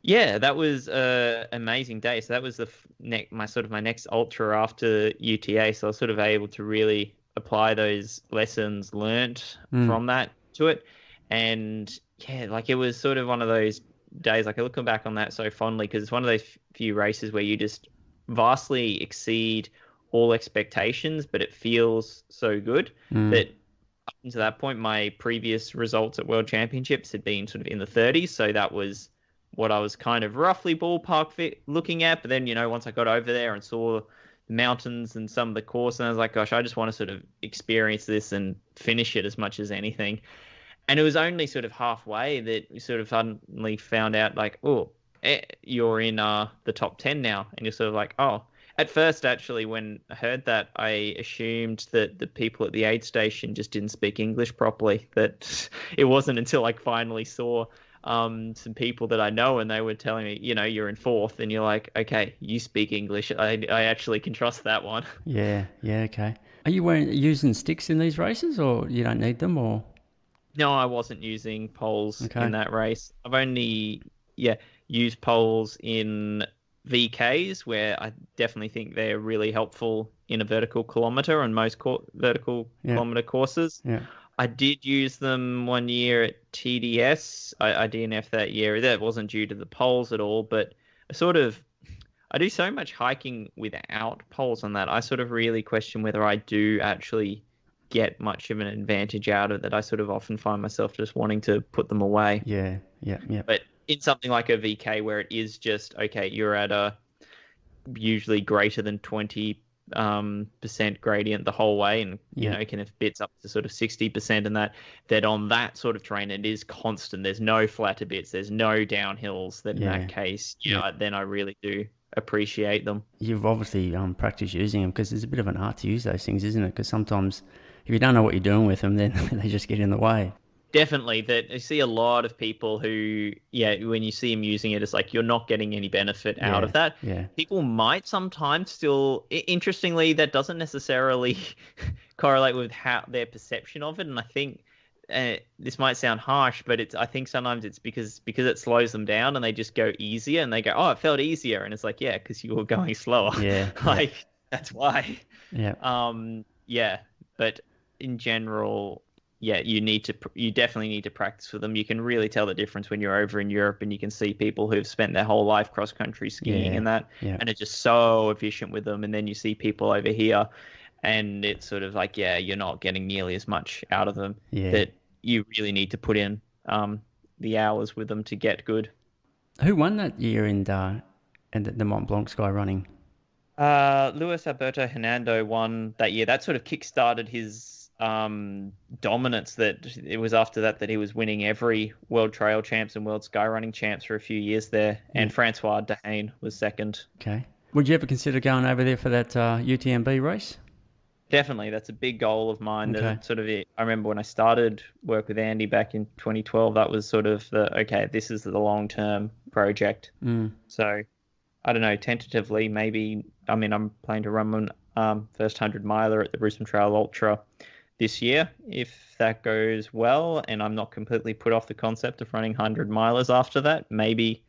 Yeah, that was an amazing day. So that was my next ultra after UTA. So I was sort of able to really apply those lessons learnt from that to it. And it was sort of one of those days, like, I look back on that so fondly, because it's one of those few races where you just vastly exceed all expectations, but it feels so good that up until that point, my previous results at World Championships had been sort of in the 30s. So that was what I was kind of roughly ballpark looking at. But then, once I got over there and saw the mountains and some of the course, and I was like, gosh, I just want to sort of experience this and finish it as much as anything. And it was only sort of halfway that we sort of suddenly found out, like, you're in the top 10 now. And you're sort of like, oh. At first, actually, when I heard that, I assumed that the people at the aid station just didn't speak English properly. That it wasn't until I finally saw some people that I know, and they were telling me, you're in 4th, and you're like, okay, you speak English. I actually can trust that one. Yeah, okay. Are you using sticks in these races, or you don't need them, or...? No, I wasn't using poles in that race. I've only used poles in VKs, where I definitely think they're really helpful in a vertical kilometer on most vertical kilometer courses. Yeah. I did use them one year at TDS. I DNF that year. That wasn't due to the poles at all, but I do so much hiking without poles on that. I sort of really question whether I do actually get much of an advantage out of it. I sort of often find myself just wanting to put them away. Yeah. But in something like a VK, where it is just, okay, you're at a usually greater than 20% gradient the whole way, and can have bits up to sort of 60%, and that on that sort of terrain it is constant. There's no flatter bits, there's no downhills. Then in that case, then I really do appreciate them. You've obviously practiced using them, because there's a bit of an art to use those things, isn't it? Because sometimes if you don't know what you're doing with them, then they just get in the way. Definitely. That I see a lot of people who, when you see them using it, it's like you're not getting any benefit out of that. Yeah. People might sometimes still, interestingly, that doesn't necessarily correlate with how their perception of it. And I think this might sound harsh, but I think sometimes it's because it slows them down, and they just go easier, and they go, oh, it felt easier. And it's like, because you were going slower. Yeah. That's why. Yeah. But in general, you definitely need to practice with them. You can really tell the difference when you're over in Europe and you can see people who've spent their whole life cross-country skiing and that, and are just so efficient with them. And then you see people over here and it's sort of like, yeah, you're not getting nearly as much out of them Yeah. that you really need to put in the hours with them to get good. Who won that year in the Mont Blanc sky running? Luis Alberto Hernando won that year. That sort of kick-started his dominance. That it was after that he was winning every World Trail Champs and World Skyrunning Champs for a few years there. And Francois Dehaene was second. Okay. Would you ever consider going over there for that UTMB race? Definitely, that's a big goal of mine. Okay. That sort of it. I remember when I started work with Andy back in 2012, that was sort of okay, this is the long-term project. So I don't know, tentatively, maybe, I mean, I'm planning to run first 100 miler at the Brisbane Trail Ultra this year. If that goes well and I'm not completely put off the concept of running 100 milers after that, maybe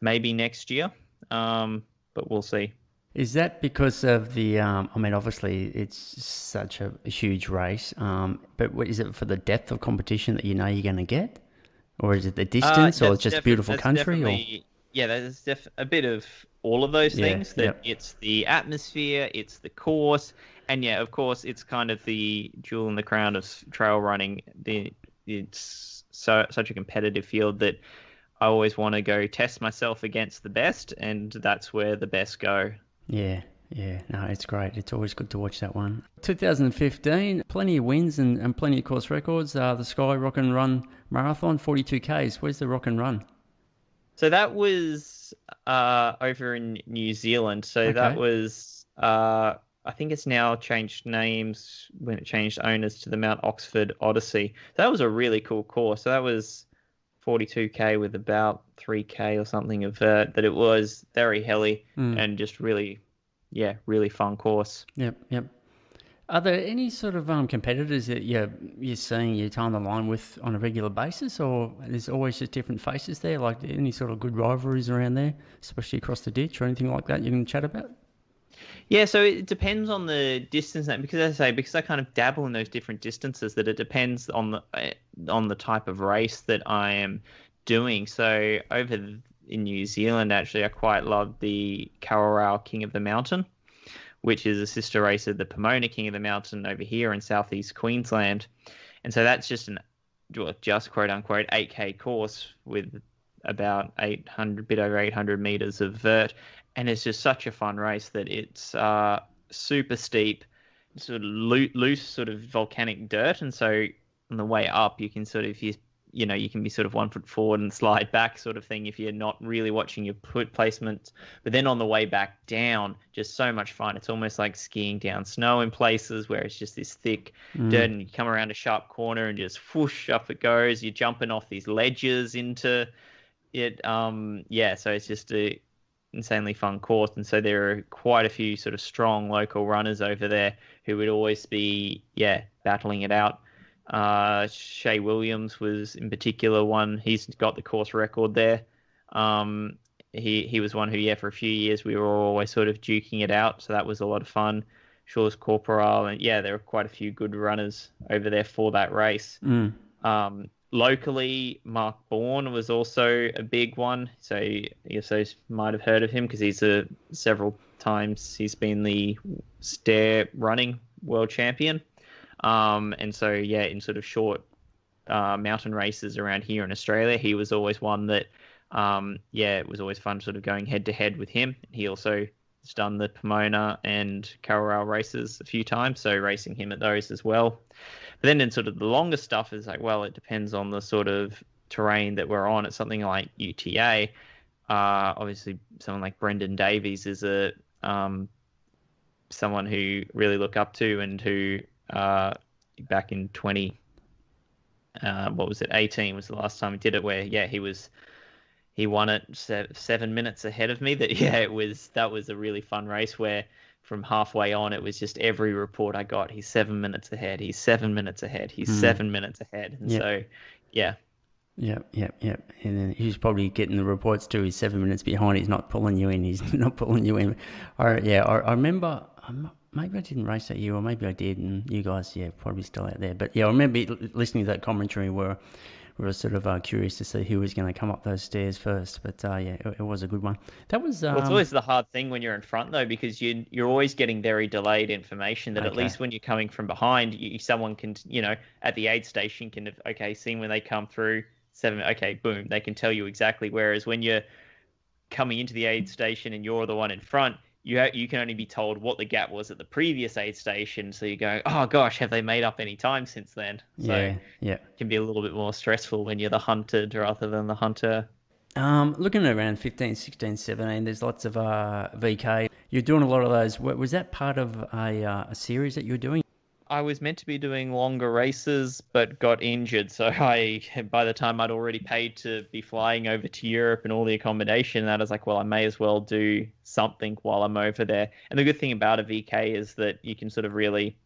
next year. But we'll see. Is that because of the, I mean, obviously it's such a huge race, but is it for the depth of competition that you know you're going to get? Or is it the distance or just beautiful country? Or? Yeah, there's a bit of all of those things. It's the atmosphere, it's the course, and yeah, of course, it's kind of the jewel in the crown of trail running. It's such a competitive field that I always want to go test myself against the best, and that's where the best go. Yeah, no, it's great. It's always good to watch that one. 2015, plenty of wins and plenty of course records. The Sky Rock and Run Marathon, 42 Ks. Where's the Rock and Run? So that was over in New Zealand. So that was, I think it's now changed names when it changed owners to the Mount Oxford Odyssey. That was a really cool course. So that was 42K with about 3K or something of vert, that it was very hilly and just really fun course. Yep. Are there any sort of competitors that you're seeing you tie the line with on a regular basis, or there's always just different faces there? Like any sort of good rivalries around there, especially across the ditch or anything like that you can chat about? Yeah, so it depends on the distance, because as I say, because I kind of dabble in those different distances, that it depends on the type of race that I am doing. So over in New Zealand, actually, I quite love the Kawarau King of the Mountain, which is a sister race of the Pomona King of the Mountain over here in southeast Queensland. And so that's just just quote unquote 8K course with about 800 meters of vert. And it's just such a fun race that it's super steep, sort of loose sort of volcanic dirt. And so on the way up, you can sort of, you can be sort of 1 foot forward and slide back sort of thing if you're not really watching your placement. But then on the way back down, just so much fun. It's almost like skiing down snow in places where it's just this thick dirt, and you come around a sharp corner and just whoosh, up it goes. You're jumping off these ledges into it. So it's just a insanely fun course. And so there are quite a few sort of strong local runners over there who would always be, battling it out. Shea Williams was in particular one. He's got the course record there. He was one who, for a few years we were always sort of duking it out. So that was a lot of fun. Shaw's Corporal, and there were quite a few good runners over there for that race. Locally, Mark Bourne was also a big one. So I guess those might have heard of him because he's several times he's been the stair running world champion. And so, in sort of short mountain races around here in Australia, he was always one that, it was always fun sort of going head to head with him. He also has done the Pomona and Kawarau races a few times, so racing him at those as well. But then in sort of the longer stuff is like, well, it depends on the sort of terrain that we're on. It's something like UTA. Obviously, someone like Brendan Davies is someone who really look up to, and who back in 18 was the last time he did it, where he won it 7 minutes ahead of me. That was a really fun race where from halfway on it was just every report I got, he's 7 minutes ahead, he's 7 minutes ahead, he's 7 minutes ahead. And so Yep. And then he's probably getting the reports too. He's 7 minutes behind. He's not pulling you in. He's not pulling you in. I remember. Maybe I didn't race that year, or maybe I did, and you guys, probably still out there. But I remember listening to that commentary where we were sort of curious to see who was going to come up those stairs first. But yeah, it was a good one. That was Well, it's always the hard thing when you're in front, though, because you're always getting very delayed information that at okay. least when you're coming from behind, someone can, at the aid station can, okay, see when they come through, seven, okay, boom, they can tell you exactly. Whereas when you're coming into the aid station and you're the one in front, you can only be told what the gap was at the previous aid station. So you go, oh gosh, have they made up any time since then? So Yeah. it can be a little bit more stressful when you're the hunted rather than the hunter. Looking at around 15, 16, 17, there's lots of VK. You're doing a lot of those. Was that part of a series that you were doing? I was meant to be doing longer races, but got injured. So by the time I'd already paid to be flying over to Europe and all the accommodation, I was like, well, I may as well do something while I'm over there. And the good thing about a VK is that you can sort of really,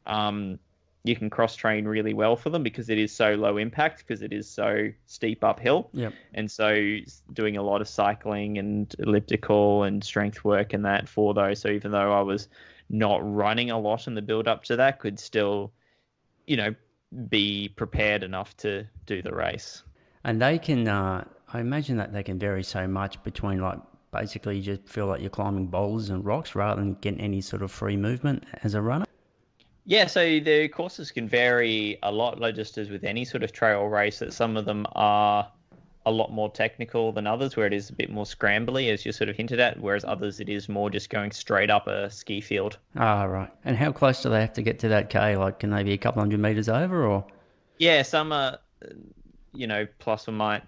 you can cross train really well for them because it is so low impact because it is so steep uphill. Yep. And so doing a lot of cycling and elliptical and strength work and that for those. So even though I was not running a lot in the build up to that, could still, be prepared enough to do the race. And they can, I imagine that they can vary so much between like basically you just feel like you're climbing boulders and rocks rather than getting any sort of free movement as a runner. Yeah, so the courses can vary a lot, like just as with any sort of trail race, that some of them are a lot more technical than others, where it is a bit more scrambly, as you sort of hinted at, whereas others it is more just going straight up a ski field. Ah, right. And how close do they have to get to that K? Like, can they be a couple hundred meters over, or? Yeah, some are, plus or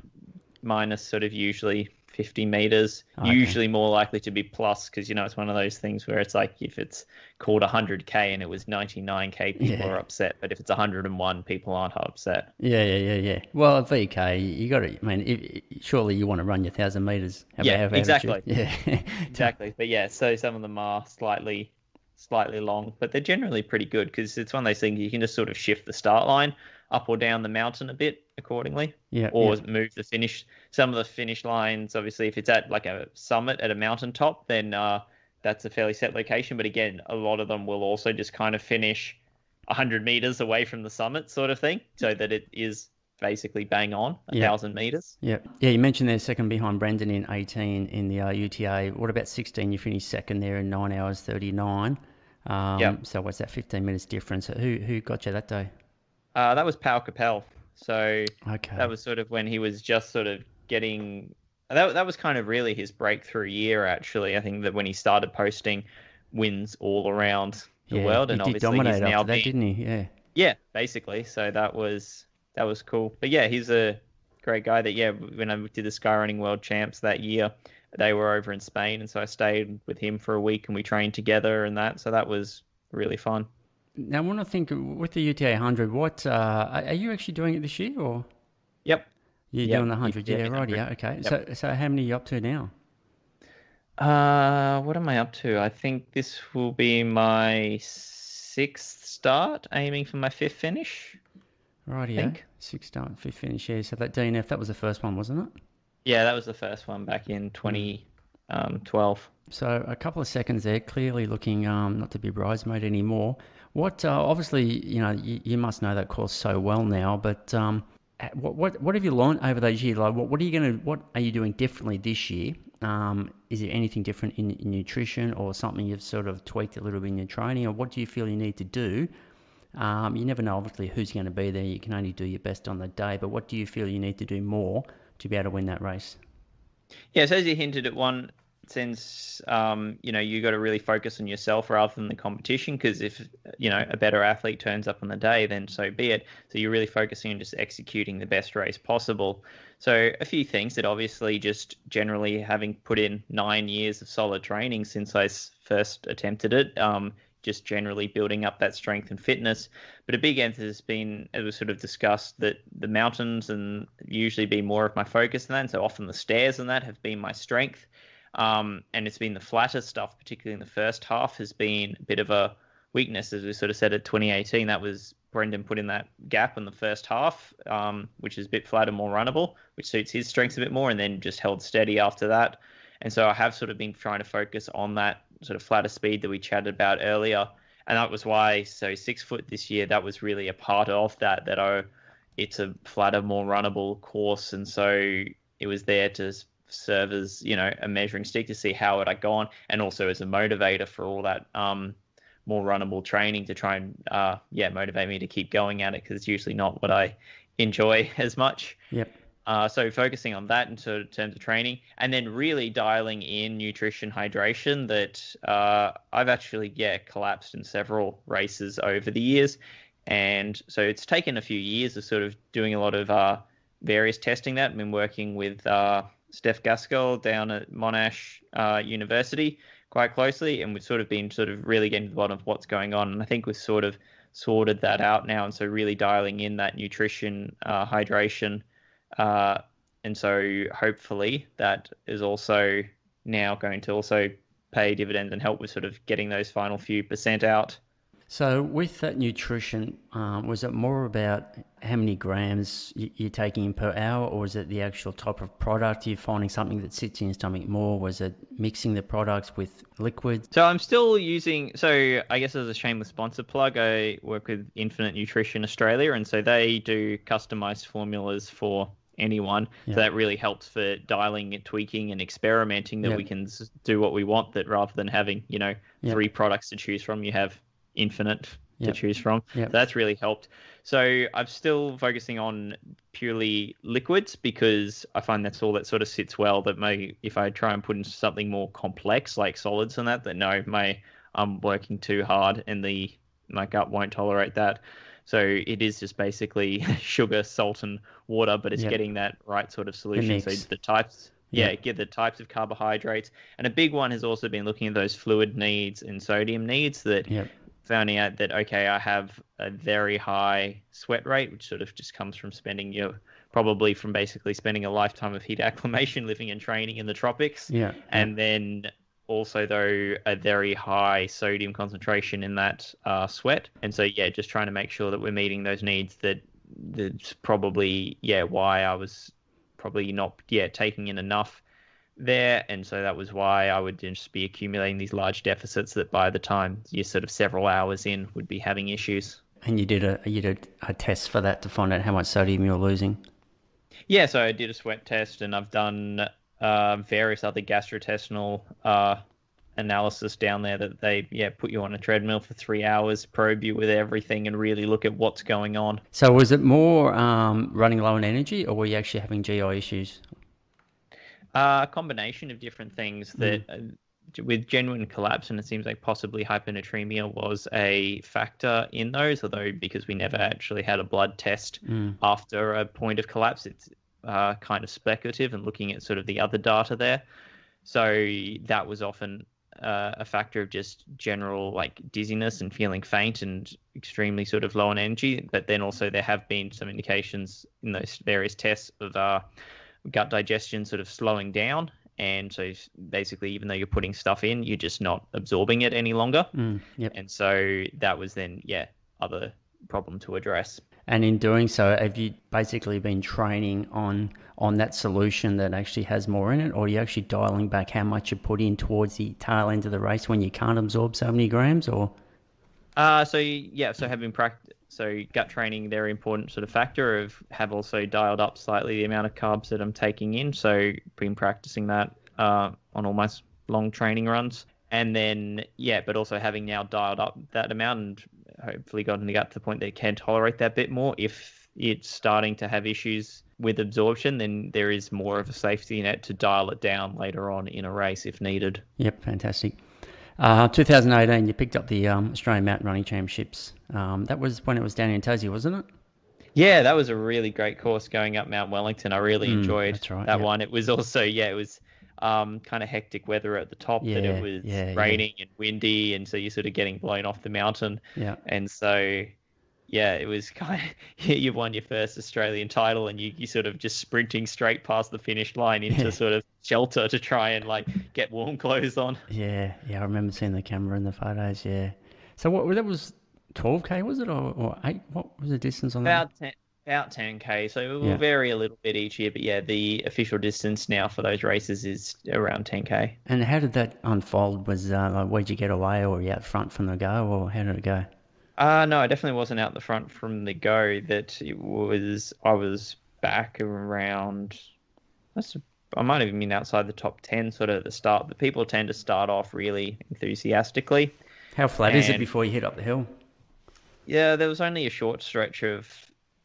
minus sort of usually 50 meters, Okay. usually more likely to be plus because, it's one of those things where it's like if it's called 100K and it was 99K, people are upset. But if it's 101, people aren't upset. Yeah. Well, at VK, you got to, I mean, surely you want to run your 1,000 meters. Exactly. Yeah. Exactly. But yeah, so some of them are slightly long, but they're generally pretty good because it's one of those things you can just sort of shift the start line up or down the mountain a bit accordingly, or move the finish. Some of the finish lines, obviously, if it's at like a summit at a mountaintop, then that's a fairly set location. But again, a lot of them will also just kind of finish 100 meters away from the summit, sort of thing, so that it is basically bang on 1,000 meters. Yeah. You mentioned they're second behind Brendan in 18 in the UTA. What about 16? You finished second there in 9 hours 39. So what's that 15 minutes difference? Who got you that day? That was Pau Capel. So okay. That was sort of when he was just sort of getting. That was kind of really his breakthrough year, actually. I think that when he started posting wins all around the world, and he did obviously dominate he's now after that, didn't he? Yeah, basically. So that was cool. But yeah, he's a great guy. When I did the Skyrunning World Champs that year, they were over in Spain, and so I stayed with him for a week, and we trained together and that. So that was really fun. Now, I want to think with the UTA 100, what are you actually doing it this year, or? Yep. You're doing the 100, yeah, right, yeah, okay. Yep. So how many are you up to now? What am I up to? I think this will be my 6th start, aiming for my 5th finish. Right, yeah. 6th start, 5th finish, yeah. So that DNF, that was the first one, wasn't it? Yeah, that was the first one back in 2012. So a couple of seconds there, clearly looking not to be bridesmaid anymore. What obviously, you must know that course so well now, but what have you learned over those years? Like, what are you doing differently this year? Is there anything different in nutrition or something you've sort of tweaked a little bit in your training, or what do you feel you need to do? You never know, obviously, who's going to be there. You can only do your best on the day, but what do you feel you need to do more to be able to win that race? Yeah, so as you hinted at one sense, you got to really focus on yourself rather than the competition, because if, a better athlete turns up on the day, then so be it. So you're really focusing on just executing the best race possible. So a few things that obviously just generally having put in 9 years of solid training since I first attempted it, just generally building up that strength and fitness. But a big emphasis has been, as we sort of discussed, that the mountains and usually be more of my focus than that. And so often the stairs and that have been my strength. And it's been the flatter stuff, particularly in the first half, has been a bit of a weakness. As we sort of said at 2018, that was Brendan put in that gap in the first half, which is a bit flatter, more runnable, which suits his strengths a bit more, and then just held steady after that. And so I have sort of been trying to focus on that sort of flatter speed that we chatted about earlier. And that was why, so 6 foot this year, that was really a part of that I it's a flatter, more runnable course, and so it was there to serve as, a measuring stick to see how it had gone, and also as a motivator for all that more runnable training to try and motivate me to keep going at it, because it's usually not what I enjoy as much. Yep. So focusing on that in terms of training, and then really dialing in nutrition, hydration. That I've actually collapsed in several races over the years, and so it's taken a few years of sort of doing a lot of various testing. That I've been working with Steph Gaskell down at Monash University quite closely, and we've sort of been really getting to the bottom of what's going on. And I think we've sort of sorted that out now, and so really dialing in that nutrition, hydration. And so hopefully that is also now going to also pay dividends and help with sort of getting those final few percent out. So with that nutrition, was it more about how many grams you're taking in per hour, or is it the actual type of product? You're finding something that sits in your stomach more? Was it mixing the products with liquids? So I'm still using, so I guess as a shameless sponsor plug, I work with Infinite Nutrition Australia, and so they do customized formulas for anyone. Yep. So that really helps for dialing and tweaking and experimenting, that Yep. we can do what we want, that rather than having, Yep. 3 products to choose from, you have infinite to Yep. choose from. Yep. So that's really helped. So I'm still focusing on purely liquids, because I find that's all that sort of sits well. That if I try and put in something more complex like solids and that no, I'm working too hard, and my gut won't tolerate that. So it is just basically sugar, salt, and water, but it's Yep. getting that right sort of solution. So the types, get the types of carbohydrates. And a big one has also been looking at those fluid needs and sodium needs, that Yep. finding out that, okay, I have a very high sweat rate, which sort of just comes from probably from basically spending a lifetime of heat acclimation, living and training in the tropics. Yeah. And then also, though, a very high sodium concentration in that sweat. And so, just trying to make sure that we're meeting those needs. That's probably, why I was probably not, taking in enough there. And so that was why I would just be accumulating these large deficits that by the time you're sort of several hours in would be having issues. And you did a test for that to find out how much sodium you're losing? Yeah, so I did a sweat test, and I've done various other gastrointestinal analysis down there, that they put you on a treadmill for 3 hours, probe you with everything, and really look at what's going on. So was it more running low on energy, or were you actually having GI issues? A combination of different things. That with genuine collapse, and it seems like possibly hyponatremia was a factor in those, although because we never actually had a blood test after a point of collapse, it's kind of speculative and looking at sort of the other data there. So that was often a factor of just general like dizziness and feeling faint and extremely sort of low on energy. But then also there have been some indications in those various tests of gut digestion sort of slowing down. And so basically, even though you're putting stuff in, you're just not absorbing it any longer. Yep. And so that was then, other problem to address. And in doing so, have you basically been training on that solution that actually has more in it, or are you actually dialing back how much you put in towards the tail end of the race when you can't absorb so many grams, or? So having so gut training, very important sort of factor. Have also dialed up slightly the amount of carbs that I'm taking in. So been practicing that on all my long training runs. And then, but also having now dialed up that amount and hopefully gotten the gut to the point that it can tolerate that bit more. If it's starting to have issues with absorption, then there is more of a safety net to dial it down later on in a race if needed. Yep, fantastic. 2018, you picked up the Australian Mountain Running Championships. That was when it was down in Tassie, wasn't it? Yeah, that was a really great course going up Mount Wellington. I really enjoyed that one. It was also, it was kind of hectic weather at the top, that it was raining and windy, and so you're sort of getting blown off the mountain. Yeah. And so, it was kind of, you won your first Australian title, and you sort of just sprinting straight past the finish line into sort of shelter to try and like get warm clothes on. Yeah, I remember seeing the camera in the photos. Yeah. So that was 12K, was it, or 8? What was the distance on that? About 10K. So it will vary a little bit each year, but the official distance now for those races is around 10K. And how did that unfold? Was like, where'd you get away, or were you out front from the go, or how did it go? No, I definitely wasn't out the front from the go. I was back around. That's I might have been outside the top 10 sort of at the start, but people tend to start off really enthusiastically. How flat is it And before you head up the hill? yeah, there was only a short stretch of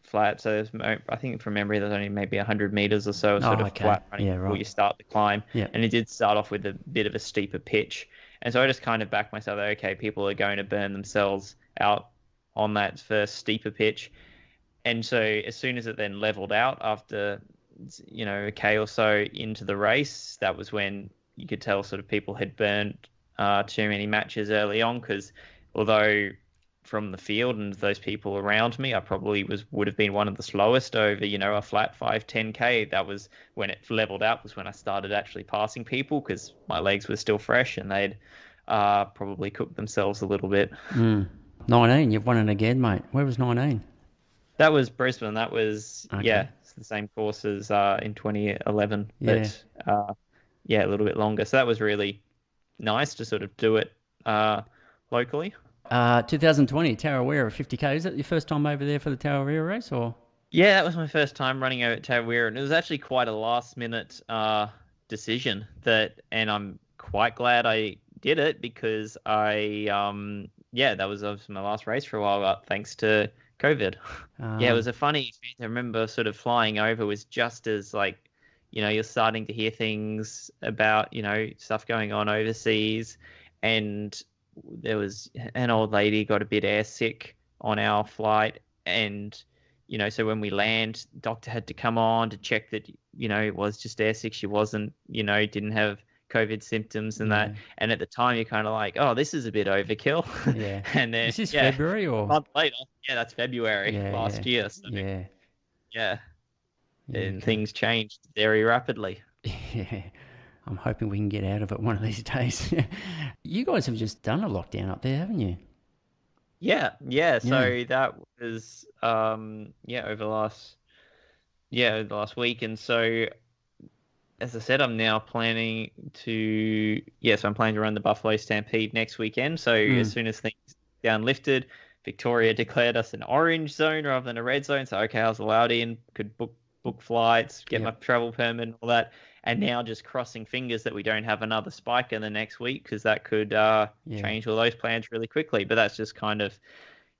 flat, so I think from memory there's only maybe 100 meters or so of sort Oh, of okay. flat running Yeah, before right. you start the climb. Yeah. And it did start off with a bit of a steeper pitch. And so I just kind of backed myself, okay, people are going to burn themselves out on that first steeper pitch. And so as soon as it then leveled out after, a K or so into the race, that was when you could tell sort of people had burned too many matches early on because although from the field and those people around me, I probably would have been one of the slowest over, a flat 5-10K. That was when it leveled out was when I started actually passing people because my legs were still fresh and they'd probably cooked themselves a little bit. 19, you've won it again, mate. Where was 19? That was Brisbane. That was, Okay. yeah, it's the same course as in 2011, Yeah. but yeah, a little bit longer. So that was really nice to sort of do it locally. 2020, Tarawera, 50K. Is that your first time over there for the Tarawera race, or? Yeah, that was my first time running out at Tawera, and it was actually quite a last minute decision and I'm quite glad I did it because yeah, that was obviously my last race for a while, thanks to COVID. Yeah, it was a funny experience. I remember sort of flying over was just as like, you're starting to hear things about, stuff going on overseas, and there was an old lady got a bit airsick on our flight, and so when we land, doctor had to come on to check that, it was just airsick. She wasn't, didn't have COVID symptoms and Yeah. that. And at the time, you're kind of like, oh, this is a bit overkill. Yeah. And then, Is this yeah, February a or? month later, yeah, that's February Yeah, yeah, last year. So, yeah, yeah, yeah. and Okay. things changed very rapidly. Yeah. I'm hoping we can get out of it one of these days. You guys have just done a lockdown up there, haven't you? Yeah, yeah. Yeah. So that was, yeah, over the last week. And so as I said, I'm now planning to, yes, I'm planning to run the Buffalo Stampede next weekend. So as Mm. soon as things down lifted, Victoria declared us an orange zone rather than a red zone. So okay, I was allowed in, could book flights, get my Yep. travel permit and all that. And now just crossing fingers that we don't have another spike in the next week because that could Yeah. change all those plans really quickly. But that's just kind of,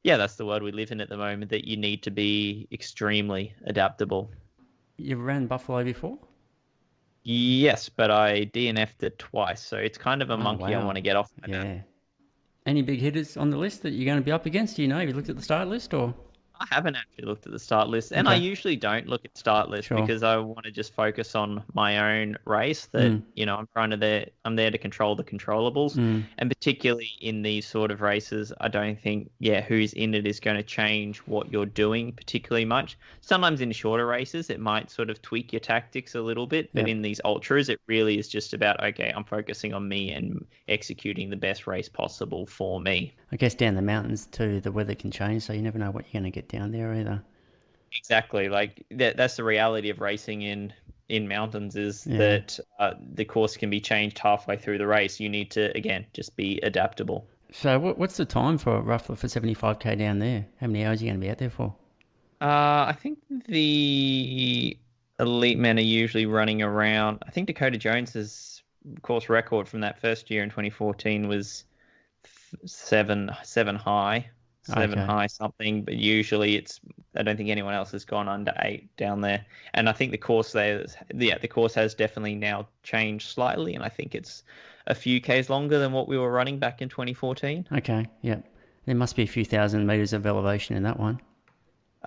yeah, that's the world we live in at the moment, that you need to be extremely adaptable. You've ran Buffalo before? Yes, but I DNF'd it twice, so it's kind of a Oh, monkey I wow. want to get off my back. Yeah. Any big hitters on the list that you're going to be up against? Do you know? Have you looked at the start list or? I haven't actually looked at the start list, and I Okay. usually don't look at start list Sure. because I want to just focus on my own race. That Mm. I'm there to control the controllables, Mm. and particularly in these sort of races, I don't think who's in it is going to change what you're doing particularly much. Sometimes in shorter races, it might sort of tweak your tactics a little bit, but Yep. in these ultras, it really is just about okay, I'm focusing on me and executing the best race possible for me. I guess down the mountains too, the weather can change, so you never know what you're going to get down there either. Exactly. Like that's the reality of racing in mountains is Yeah. that the course can be changed halfway through the race. You need to again just be adaptable. So what's the time for roughly for 75K down there? How many hours are you going to be out there for? I think the elite men are usually running around. I think Dakota Jones's course record from that first year in 2014 was seven high, seven Okay. high something. But usually I don't think anyone else has gone under 8 down there. And I think the course there, yeah, the course has definitely now changed slightly, and I think it's a few k's longer than what we were running back in 2014. Okay. Yep. There must be a few thousand meters of elevation in that one.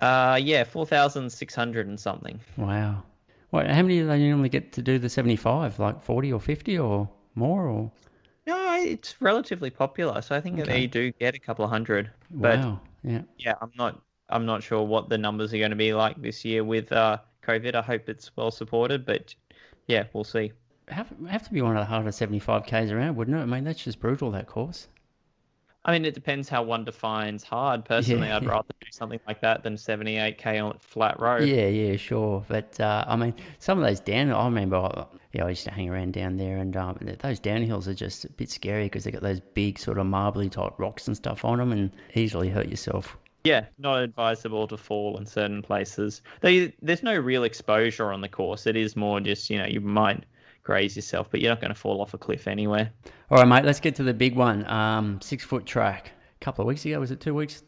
Yeah, 4,600 and something. Wow. What? How many do they normally get to do the 75? Like 40 or 50 or more? Or No, it's relatively popular, so I think that they okay. do get a couple of hundred. But Wow. Yeah. yeah, I'm not sure what the numbers are going to be like this year with COVID. I hope it's well supported, but yeah, we'll see. Have to be one of the hardest 75Ks around, wouldn't it? I mean, that's just brutal, that course. I mean, it depends how one defines hard. Personally, I'd Yeah. rather do something like that than 78k on a flat road. Yeah, yeah, sure. But I mean, some of those down, I remember, I used to hang around down there, and those downhills are just a bit scary because they got those big sort of marbly type rocks and stuff on them, and easily hurt yourself. Yeah, not advisable to fall in certain places. There's no real exposure on the course. It is more just, you might graze yourself, but you're not going to fall off a cliff anywhere. All right, mate, let's get to the big one. 6 foot track. A couple of weeks ago, was it 2 weeks?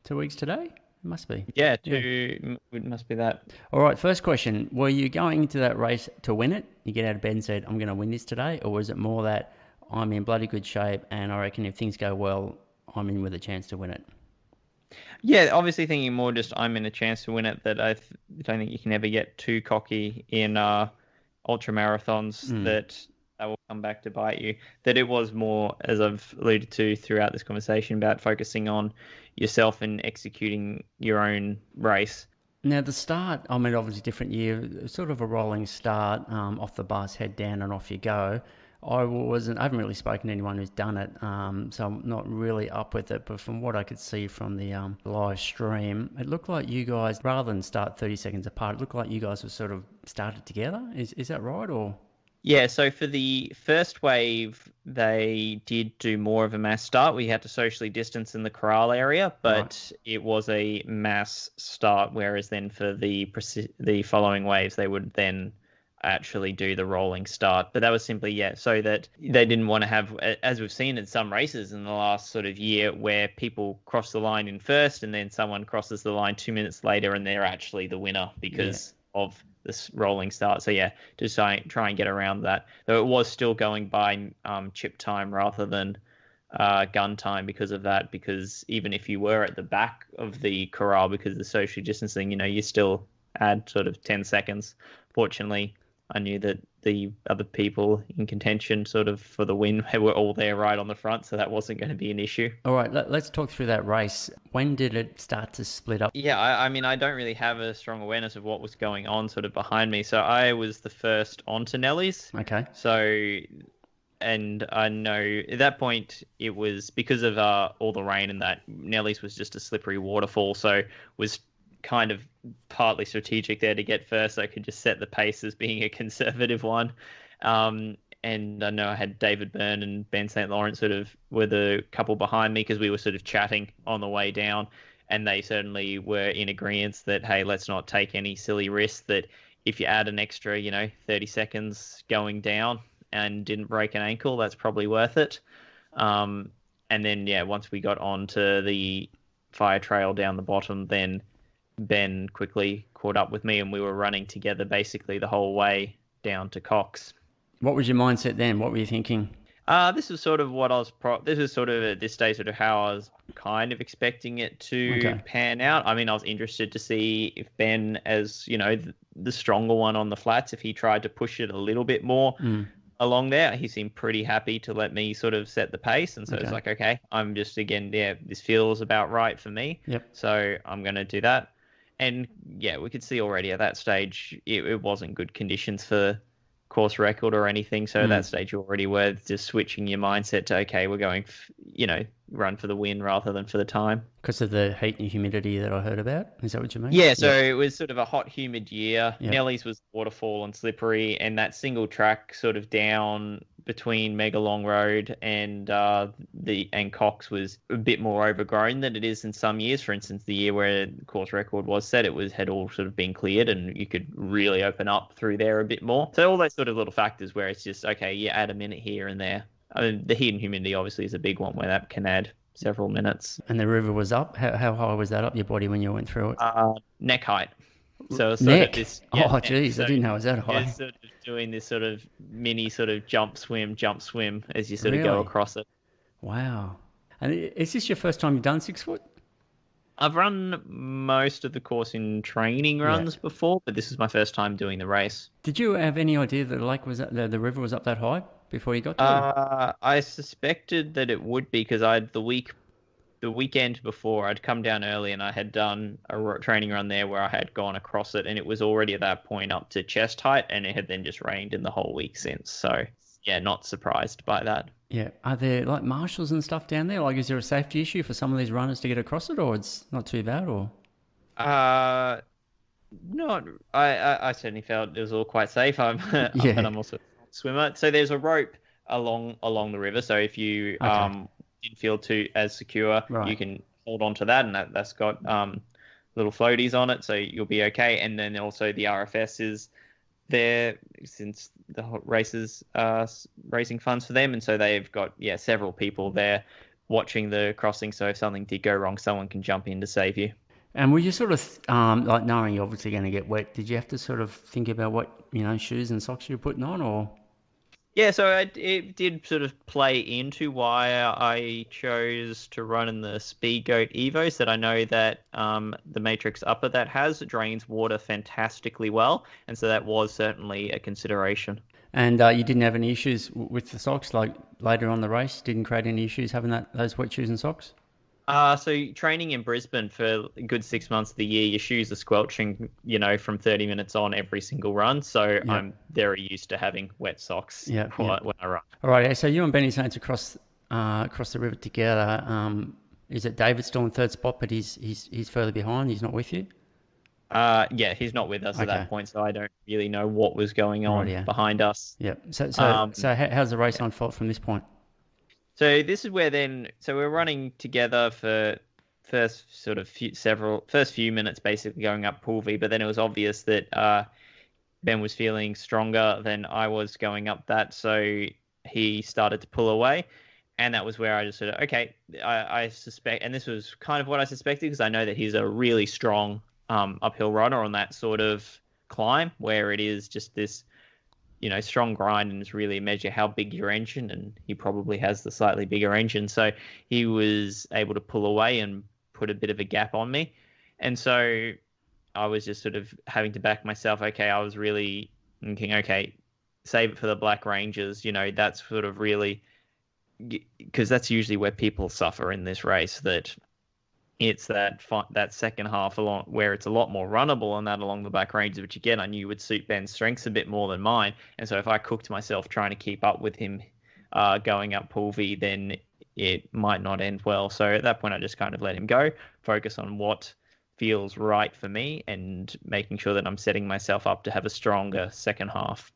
2 weeks today? It must be. Yeah, Yeah. it must be that. All right, first question. Were you going into that race to win it? You get out of bed and said, I'm going to win this today? Or was it more that I'm in bloody good shape and I reckon if things go well, I'm in with a chance to win it? Yeah, obviously thinking more just I'm in a chance to win it, that don't think you can ever get too cocky in ultra marathons that will come back to bite you. That it was more, as I've alluded to throughout this conversation, about focusing on yourself and executing your own race. Now, the start, I mean, obviously different year, sort of a rolling start, off the bus, head down and off you go. I haven't really spoken to anyone who's done it, so I'm not really up with it. But from what I could see from the live stream, it looked like you guys, rather than start 30 seconds apart, it looked like you guys were sort of started together. Is that right? Or Yeah, so for the first wave, they did do more of a mass start. We had to socially distance in the corral area, but Right. it was a mass start. Whereas then for the following waves, they would then actually do the rolling start. But that was simply, yeah, so that they didn't want to have, as we've seen in some races in the last sort of year, where people cross the line in first and then someone crosses the line 2 minutes later and they're actually the winner because of this rolling start. So yeah, just try and get around that. Though it was still going by chip time rather than gun time because of that. Because even if you were at the back of the corral because of the social distancing, you still add sort of 10 seconds. Fortunately, I knew that the other people in contention sort of for the win were all there right on the front, so that wasn't going to be an issue. All right, let's talk through that race. When did it start to split up? Yeah, I mean, I don't really have a strong awareness of what was going on sort of behind me. So I was the first onto Nelly's. Okay. So, and I know at that point it was because of all the rain and that Nelly's was just a slippery waterfall. So was kind of partly strategic there to get first. So I could just set the pace as being a conservative one. And I know I had David Byrne and Ben St. Laurent sort of were the couple behind me because we were sort of chatting on the way down. And they certainly were in agreement that, hey, let's not take any silly risks, that if you add an extra, 30 seconds going down and didn't break an ankle, that's probably worth it. And then, yeah, once we got onto the fire trail down the bottom, then Ben quickly caught up with me and we were running together basically the whole way down to Cox. What was your mindset then? What were you thinking? This is sort of what I was. This is sort of at this stage sort of how I was kind of expecting it to pan out. I mean, I was interested to see if Ben, as the stronger one on the flats, if he tried to push it a little bit more along there. He seemed pretty happy to let me sort of set the pace, and so it's like, okay, I'm just again, yeah, this feels about right for me. Yep. So I'm gonna do that, and yeah, we could see already at that stage it wasn't good conditions for course record or anything, so at that stage you already were just switching your mindset to, okay, we're going run for the win rather than for the time, because of the heat and humidity that I heard about. Is that what you mean? Yeah, so it was sort of a hot humid year. Yep. Nelly's was waterfall and slippery, and that single track sort of down between Mega Long Road and Cox was a bit more overgrown than it is in some years. For instance, the year where the course record was set, had all sort of been cleared and you could really open up through there a bit more. So all those sort of little factors where it's just, okay, you add a minute here and there. I mean, the heat and humidity obviously is a big one where that can add several minutes. And the river was up. How high was that up your body when you went through it? Neck height. So neck. This, oh, geez, so I didn't know it was that high. You're sort of doing this sort of mini sort of jump swim as you sort of Really? go across it. Wow. And is this your first time you've done 6 foot? I've run most of the course in training runs before, but this is my first time doing the race. Did you have any idea that the lake was the river was up that high before you got to it? I suspected that it would be because the weekend before I'd come down early and I had done a training run there where I had gone across it, and it was already at that point up to chest height, and it had then just rained in the whole week since. So yeah, not surprised by that. Yeah. Are there like marshals and stuff down there? Like, is there a safety issue for some of these runners to get across it, or it's not too bad, or? Uh, Not. I certainly felt it was all quite safe. But Yeah. I'm also a swimmer. So there's a rope along the river. So if you Okay. didn't feel too as secure, you Right. can hold on to that, and that's got little floaties on it, so you'll be okay. And then also the RFS is there since the races are raising funds for them, and so they've got several people there watching the crossing. So if something did go wrong, someone can jump in to save you. And were you sort of like knowing you're obviously going to get wet? Did you have to sort of think about what shoes and socks you're putting on, or? Yeah, so it did sort of play into why I chose to run in the Speed Goat Evos. That I know that the Matrix Upper that has drains water fantastically well, and so that was certainly a consideration. And you didn't have any issues with the socks, like later on the race, didn't create any issues having those wet shoes and socks? So training in Brisbane for a good 6 months of the year, your shoes are squelching, from 30 minutes on every single run. So Yeah, I'm very used to having wet socks yeah, yeah. when I run. All right, yeah, so you and Benny Saints across the river together. Is it David still in third spot, but he's further behind? He's not with you? Yeah, he's not with us at Okay, that point, so I don't really know what was going right, on yeah, behind us. yeah. So so Um, so how's the race unfold from this point? so this is where so we're running together for first few minutes basically going up Pool V, but then it was obvious that Ben was feeling stronger than I was going up that, so he started to pull away. And that was where I just said, okay, I suspect, and this was kind of what I suspected because I know that he's a really strong uphill runner on that sort of climb where it is just this, strong grind and it's really a measure how big your engine, and he probably has the slightly bigger engine. So he was able to pull away and put a bit of a gap on me. And so I was just sort of having to back myself. Okay, I was really thinking, okay, save it for the Black Rangers. That's sort of really, because that's usually where people suffer in this race, that it's that second half along where it's a lot more runnable, and that along the Black Rangers, which again I knew would suit Ben's strengths a bit more than mine. And so if I cooked myself trying to keep up with him going up Pool V, then it might not end well. So at that point, I just kind of let him go, focus on what feels right for me, and making sure that I'm setting myself up to have a stronger second half.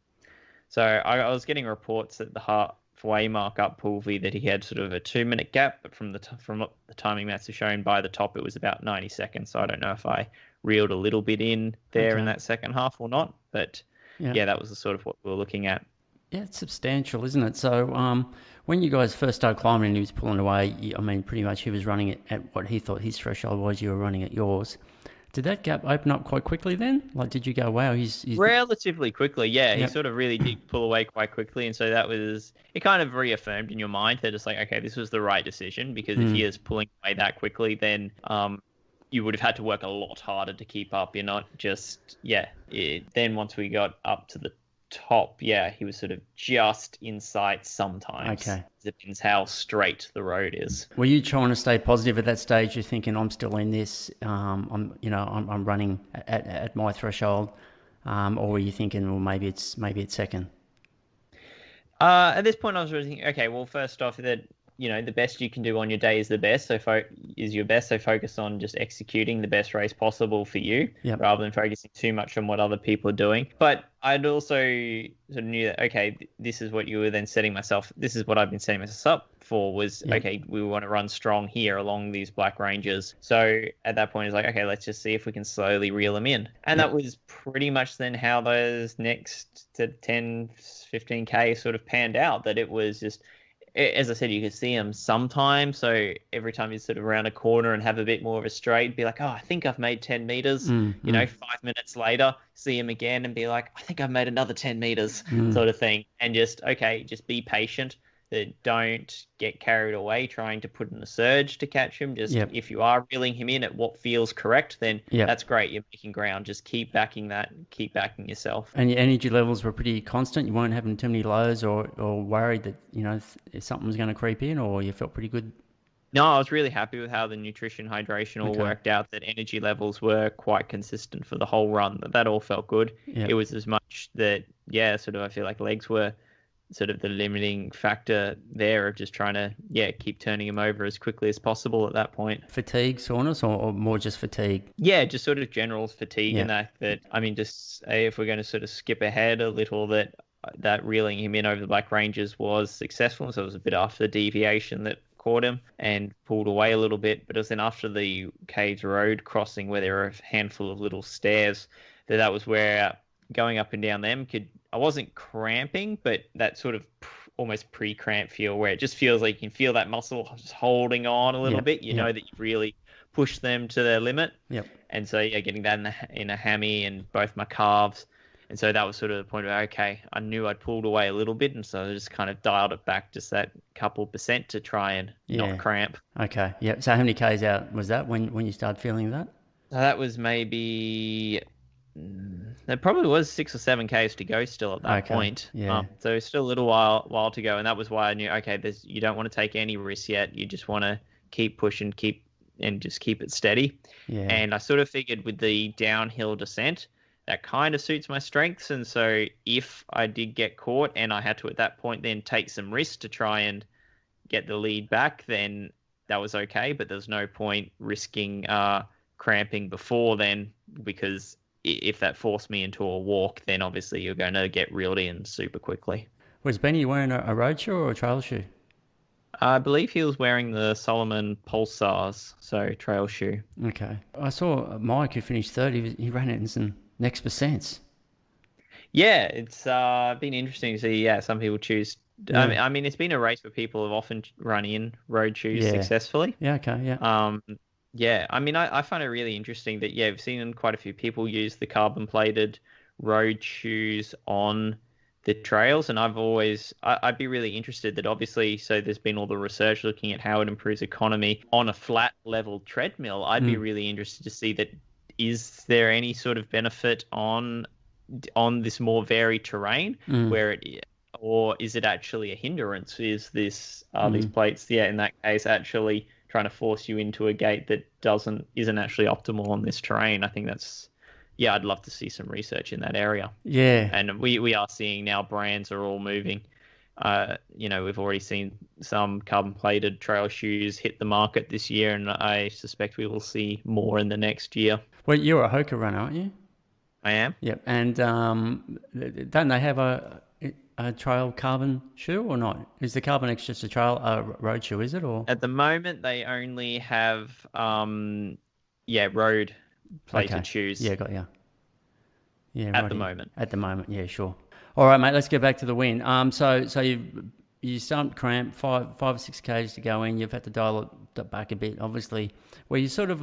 So I was getting reports at the halfway mark up Pool V that he had sort of a 2 minute gap, but from what the timing maps are shown by the top, it was about 90 seconds. So I don't know if I reeled a little bit in there in Okay. that second half or not, but Yeah. yeah, that was the sort of what we were looking at. Yeah, it's substantial, isn't it? So, when you guys first started climbing and he was pulling away, I mean, pretty much he was running it at what he thought his threshold was. You were running at yours. Did that gap open up quite quickly then? Like, did you go, wow, he's Relatively quickly, yeah. He yeah, sort of really did pull away quite quickly, and so it kind of reaffirmed in your mind that it's like, okay, this was the right decision, because if he mm, is pulling away that quickly, then you would have had to work a lot harder to keep up. You're not just, then once we got up to the top, he was sort of just in sight sometimes. okay. It depends how straight the road is. Were you trying to stay positive at that stage? You're thinking, I'm still in this. I'm running at my threshold, or were you thinking, well, maybe it's second? At this point, I was really thinking, okay, well, first off, that the best you can do on your day is the best. So is your best. So focus on just executing the best race possible for you, Yep. rather than focusing too much on what other people are doing. But I'd also sort of knew that, okay, this is what you were then setting myself. This is what I've been setting myself up for. Was Yep. okay, we want to run strong here along these Black Ranges. So at that point, it's like, okay, let's just see if we can slowly reel them in. And Yep. that was pretty much then how those next to 10, 15K sort of panned out. That it was just, as I said, you could see him sometimes. So every time you sort of round a corner and have a bit more of a straight, be like, oh, I think I've made 10 meters. Mm, mm, 5 minutes later, see him again and be like, I think I've made another 10 meters, mm. sort of thing. And just be patient. That don't get carried away trying to put in a surge to catch him. Just Yep. if you are reeling him in at what feels correct, then Yep. that's great. You're making ground. Just keep backing that. Keep backing yourself. And your energy levels were pretty constant. You weren't having too many lows, or worried that if something was going to creep in, or you felt pretty good. No, I was really happy with how the nutrition hydration all Okay. worked out, that energy levels were quite consistent for the whole run. That all felt good. Yeah. It was as much that, sort of I feel like legs were sort of the limiting factor there of just trying to, keep turning him over as quickly as possible at that point. Fatigue, soreness, or more just fatigue? Yeah, just sort of general fatigue Yeah. and that, I mean, just say if we're going to sort of skip ahead a little, that reeling him in over the Black Ranges was successful. So it was a bit after the deviation that caught him and pulled away a little bit. But it was then after the Caves Road crossing where there were a handful of little stairs that was where going up and down them I wasn't cramping, but that sort of almost pre-cramp feel where it just feels like you can feel that muscle just holding on a little bit. You know that you've really pushed them to their limit. Yep. And so, getting that in a hammy and both my calves. And so that was sort of the point where, okay, I knew I'd pulled away a little bit. And so I just kind of dialed it back just that couple percent to try and not cramp. Okay. Yeah. So how many Ks out was that when you started feeling that? So that was maybe... There probably was 6 or 7 Ks to go still at that point. Yeah. So still a little while to go. And that was why I knew, okay, you don't want to take any risks yet. You just want to keep pushing, keep it steady. Yeah. And I sort of figured with the downhill descent, that kind of suits my strengths. And so if I did get caught and I had to at that point then take some risks to try and get the lead back, then that was okay. But there's no point risking cramping before then, because if that forced me into a walk, then obviously you're going to get reeled in super quickly. Was Benny wearing a road shoe or a trail shoe? I believe he was wearing the Solomon Pulsars, so trail shoe. Okay. I saw Mike, who finished third. He ran it in some next percents. Yeah, it's been interesting to see. Yeah, some people choose. Yeah. I mean, it's been a race where people have often run in road shoes successfully. Yeah. Okay. Yeah. Yeah, I mean, I find it really interesting that, I've seen quite a few people use the carbon-plated road shoes on the trails, and I'd be really interested that obviously, so there's been all the research looking at how it improves economy on a flat level treadmill. I'd be really interested to see that, is there any sort of benefit on this more varied terrain or is it actually a hindrance? Is these plates, in that case, actually trying to force you into a gate that isn't actually optimal on this terrain? I think I'd love to see some research in that area. Yeah. And we are seeing now brands are all moving. We've already seen some carbon-plated trail shoes hit the market this year, and I suspect we will see more in the next year. Well, you're a Hoka runner, aren't you? I am. Yep. And don't they have a trail carbon shoe or not? Is the Carbon X just a trail road shoe, is it? Or at the moment they only have road plated shoes. Yeah, got you. Yeah, at the moment. At the moment, yeah, sure. All right, mate. Let's get back to the win. So you started cramp, 5 or 6 Ks to go in. You've had to dial it back a bit, obviously. Were you sort of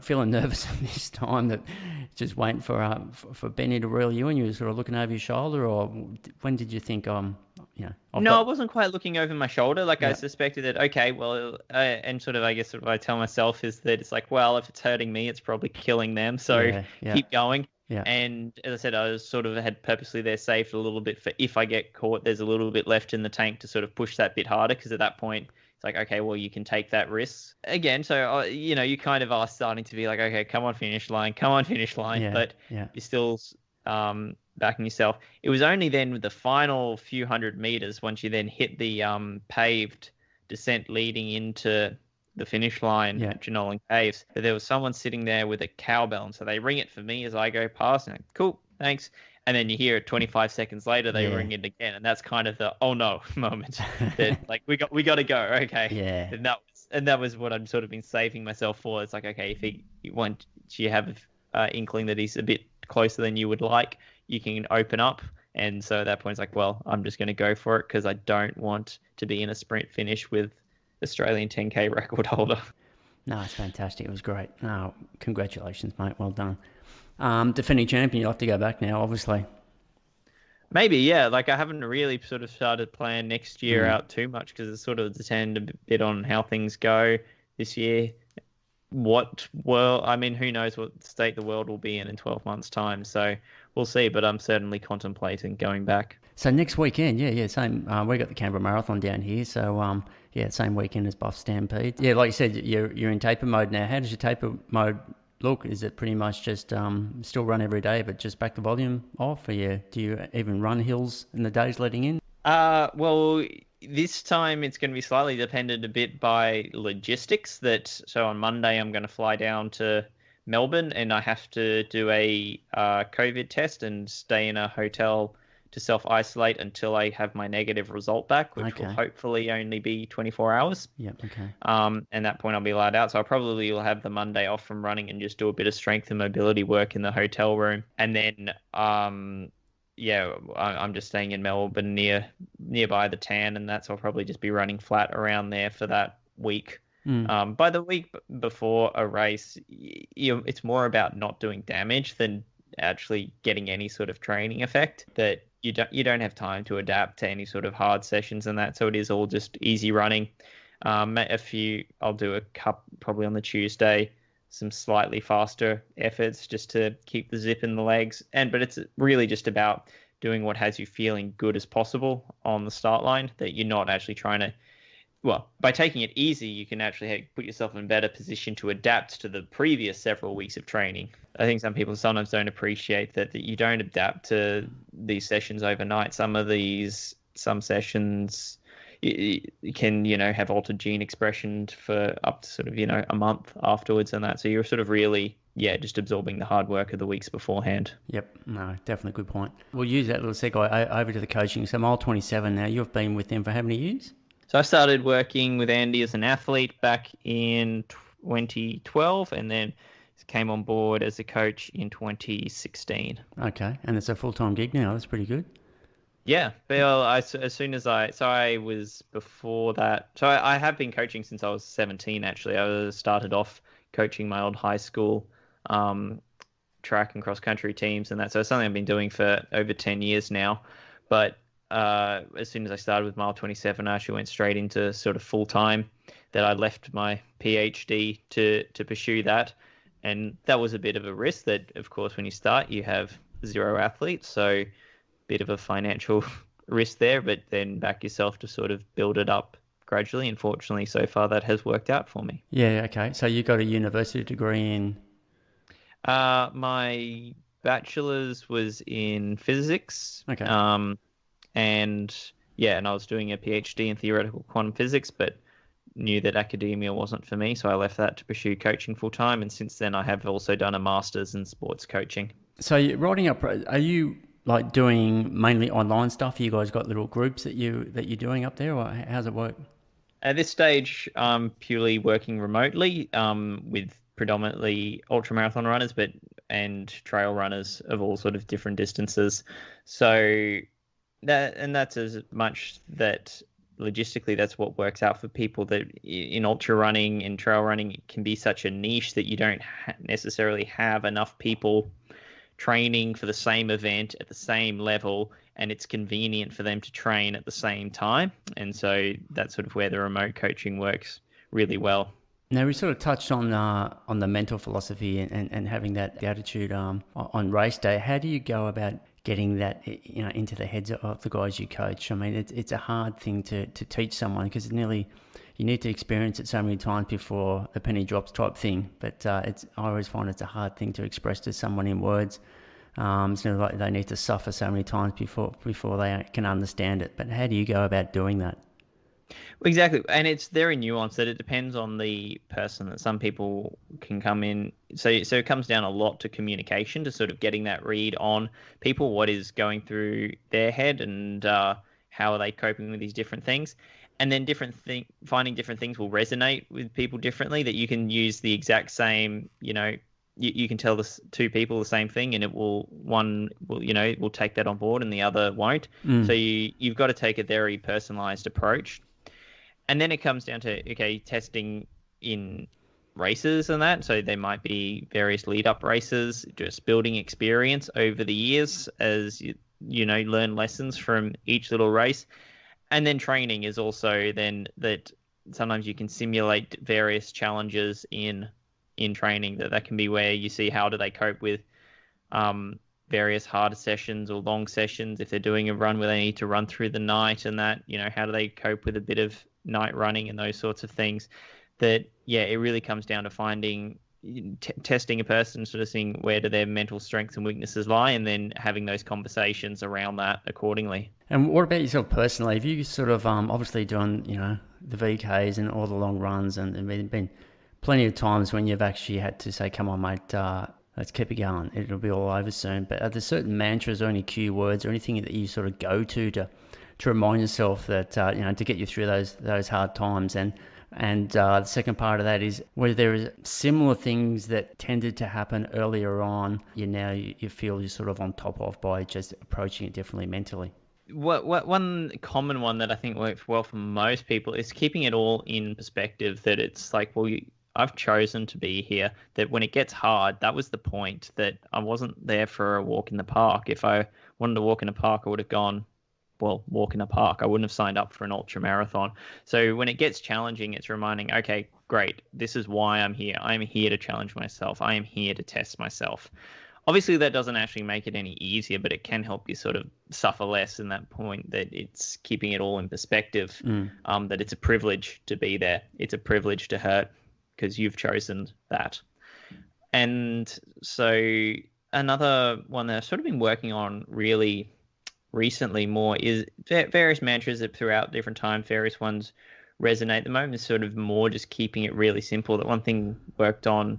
feeling nervous at this time, that just waiting for Benny to reel you in? You were sort of looking over your shoulder, or when did you think, No, I wasn't quite looking over my shoulder. I suspected that, okay, well, and sort of, I guess, what I tell myself is that it's like, well, if it's hurting me, it's probably killing them. So keep going. Yeah. And as I said, I was sort of had purposely there saved a little bit for if I get caught, there's a little bit left in the tank to sort of push that bit harder, because at that point, it's like, okay, well, you can take that risk again. So, you kind of are starting to be like, okay, come on, finish line. But you're still backing yourself. It was only then with the final few hundred meters, once you then hit the paved descent leading into the finish line at Jenolan Caves, that there was someone sitting there with a cowbell. And so they ring it for me as I go past, and I'm like, cool, thanks. And then you hear it 25 seconds later, they ring it again. And that's kind of the, oh no moment that like, we got to go. Okay. Yeah. And that was what I'd sort of been saving myself for. It's like, okay, once you have an inkling that he's a bit closer than you would like, you can open up. And so at that point, it's like, well, I'm just going to go for it, because I don't want to be in a sprint finish with Australian 10K record holder. No, it's fantastic. It was great. No, congratulations, mate. Well done. Defending champion, you'll have to go back now, obviously. Maybe, yeah. Like, I haven't really sort of started planning next year out too much, because it's sort of depend a bit on how things go this year. Who knows what state the world will be in 12 months' time. So we'll see, but I'm certainly contemplating going back. So next weekend, same. We got the Canberra Marathon down here, so same weekend as Buffalo Stampede. Yeah, like you said, you're in taper mode now. How does your taper mode look? Is it pretty much just still run every day, but just back the volume off? Or do you even run hills in the days leading in? Well, this time it's going to be slightly dependent a bit by logistics. So on Monday I'm going to fly down to Melbourne and I have to do a COVID test and stay in a hotel to self-isolate until I have my negative result back, which will hopefully only be 24 hours. Yep, okay. And at that point I'll be allowed out. So I probably will have the Monday off from running and just do a bit of strength and mobility work in the hotel room. And then, I'm just staying in Melbourne nearby the tan, and that's I'll probably just be running flat around there for that week. By the week before a race, it's more about not doing damage than actually getting any sort of training effect. That you don't have time to adapt to any sort of hard sessions and that, so it is all just easy running. I'll do a cup probably on the Tuesday, some slightly faster efforts just to keep the zip in the legs, but it's really just about doing what has you feeling good as possible on the start line, that you're not actually trying to, well, by taking it easy, you can actually put yourself in a better position to adapt to the previous several weeks of training. I think some people sometimes don't appreciate that you don't adapt to these sessions overnight. Some sessions you can, have altered gene expression for up to sort of, a month afterwards and that. So you're sort of really, just absorbing the hard work of the weeks beforehand. Yep, no, definitely good point. We'll use that little segue over to the coaching. So Mile 27 now, you've been with them for how many years? So I started working with Andy as an athlete back in 2012 and then came on board as a coach in 2016. Okay, and it's a full-time gig now. That's pretty good. Yeah, well, I was before that. So I have been coaching since I was 17, actually. I started off coaching my old high school track and cross-country teams and that. So it's something I've been doing for over 10 years now. But as soon as I started with Mile 27, I actually went straight into sort of full-time. That I left my PhD to pursue that. And that was a bit of a risk that, of course, when you start, you have 0 athletes. So bit of a financial risk there, but then back yourself to sort of build it up gradually. And fortunately, so far, that has worked out for me. Yeah, okay. So you got a university degree in? My bachelor's was in physics. Okay. And I was doing a PhD in theoretical quantum physics, but knew that academia wasn't for me, so I left that to pursue coaching full time. And since then, I have also done a master's in sports coaching. So you're writing up, are you like doing mainly online stuff? You guys got little groups that you're doing up there, or how's it work? At this stage, I'm purely working remotely with predominantly ultramarathon runners, and trail runners of all sort of different distances. So that's as much that logistically that's what works out for people, that in ultra running and trail running it can be such a niche that you don't necessarily have enough people training for the same event at the same level, and it's convenient for them to train at the same time. And so that's sort of where the remote coaching works really well. Now, we sort of touched on the mental philosophy and having that attitude on race day. How do you go about getting that into the heads of the guys you coach? I mean, it's a hard thing to teach someone, because you need to experience it so many times before the penny drops type thing. But I always find it's a hard thing to express to someone in words. It's like they need to suffer so many times before they can understand it. But how do you go about doing that? Exactly, and it's very nuanced that it depends on the person. That some people can come in, so it comes down a lot to communication, to sort of getting that read on people, what is going through their head, and how are they coping with these different things. And then finding different things will resonate with people differently, that you can use the exact same, you can tell the 2 people the same thing, and one will take that on board and the other won't. So you've got to take a very personalized approach. And then it comes down to, testing in races and that. So there might be various lead-up races, just building experience over the years as you learn lessons from each little race. And then training is also then that sometimes you can simulate various challenges in training. That can be where you see how do they cope with various harder sessions or long sessions. If they're doing a run where they need to run through the night and that, how do they cope with a bit of night running and those sorts of things. That it really comes down to finding testing a person, sort of seeing where do their mental strengths and weaknesses lie, and then having those conversations around that accordingly. And what about yourself personally? Have you sort of obviously doing, the VKs and all the long runs, and been plenty of times when you've actually had to say, come on, mate, let's keep it going. It'll be all over soon. But are there certain mantras or any key words or anything that you sort of go to remind yourself that, to get you through those hard times? And the second part of that is where there is similar things that tended to happen earlier on, you feel you're sort of on top of by just approaching it differently mentally. One common one that I think works well for most people is keeping it all in perspective, that it's like, well, I've chosen to be here, that when it gets hard, that was the point, that I wasn't there for a walk in the park. If I wanted to walk in a park, I would have gone, well, walk in a park. I wouldn't have signed up for an ultra marathon. So when it gets challenging, it's reminding, okay, great, this is why I'm here. I'm here to challenge myself. I am here to test myself. Obviously, that doesn't actually make it any easier, but it can help you sort of suffer less in that point, that it's keeping it all in perspective, that it's a privilege to be there. It's a privilege to hurt because you've chosen that. And so another one that I've sort of been working on really recently more is various mantras that throughout different times, various ones resonate. At the moment is sort of more just keeping it really simple. That one thing worked on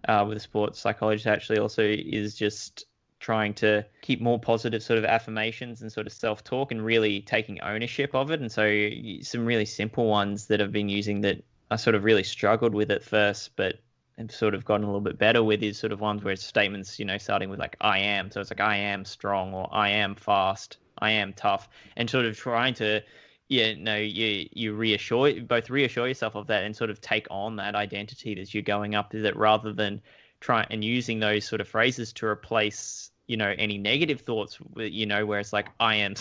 with a sports psychologist actually also is just trying to keep more positive sort of affirmations and sort of self-talk and really taking ownership of it. And so some really simple ones that I've been using that I sort of really struggled with at first, but have sort of gotten a little bit better with, is sort of ones where it's statements, starting with like I am. So it's like I am strong, or I am fast, I am tough, and sort of trying to, you reassure yourself of that and sort of take on that identity as you're going up, that rather than try and using those sort of phrases to replace, any negative thoughts, where it's like I am,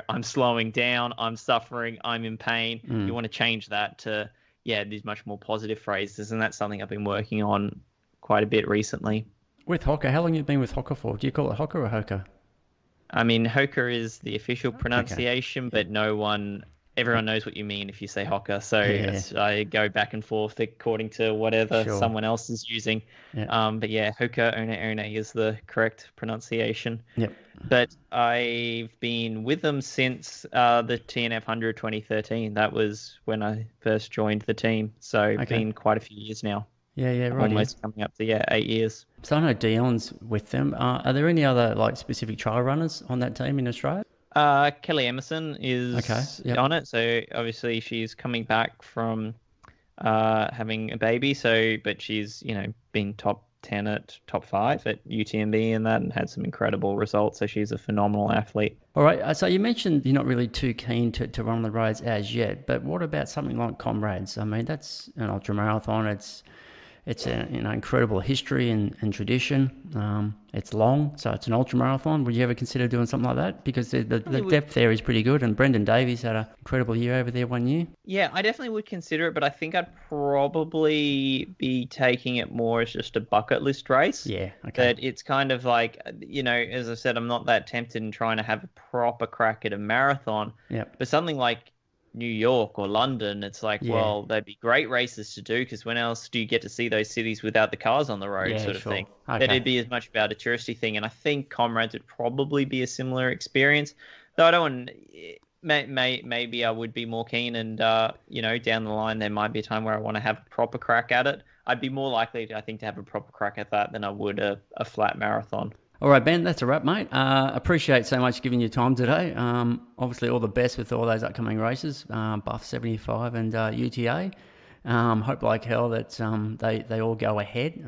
I'm slowing down, I'm suffering, I'm in pain. You want to change that to, these much more positive phrases, and that's something I've been working on quite a bit recently. With Hoka, how long have you been with Hoka for? Do you call it Hoka or Hoka? I mean, Hoka is the official pronunciation, but everyone knows what you mean if you say Hoka. So I go back and forth according to whatever someone else is using. But Hoka One is the correct pronunciation. Yep. But I've been with them since the TNF 100 2013. That was when I first joined the team. So it's been quite a few years now. Yeah, right. Almost coming up to 8 years. So I know Dion's with them. Are there any other specific trail runners on that team in Australia? Kelly Emerson is on it. So obviously she's coming back from having a baby. But she's been top 10 at top 5 at UTMB and that, and had some incredible results. So she's a phenomenal athlete. All right. So you mentioned you're not really too keen to run the roads as yet, but what about something like Comrades? I mean, that's an ultra marathon. It's an incredible history and tradition. It's long, so it's an ultra marathon. Would you ever consider doing something like that? Because the depth there is pretty good, and Brendan Davies had an incredible year over there one year. Yeah, I definitely would consider it, but I think I'd probably be taking it more as just a bucket list race. Yeah, okay. That it's kind of like, as I said, I'm not that tempted in trying to have a proper crack at a marathon. Yep. But something like New York or London, it's like, well, they'd be great races to do, because when else do you get to see those cities without the cars on the road, sort of thing. Okay. That it'd be as much about a touristy thing, and I think Comrades would probably be a similar experience. Though I don't, maybe I would be more keen, and down the line there might be a time where I want to have a proper crack at it. I'd be more likely, I think, to have a proper crack at that than I would a flat marathon. All right, Ben, that's a wrap, mate. Appreciate so much giving you time today. Obviously, all the best with all those upcoming races, Buff 75 and UTA. Hope like hell that they all go ahead.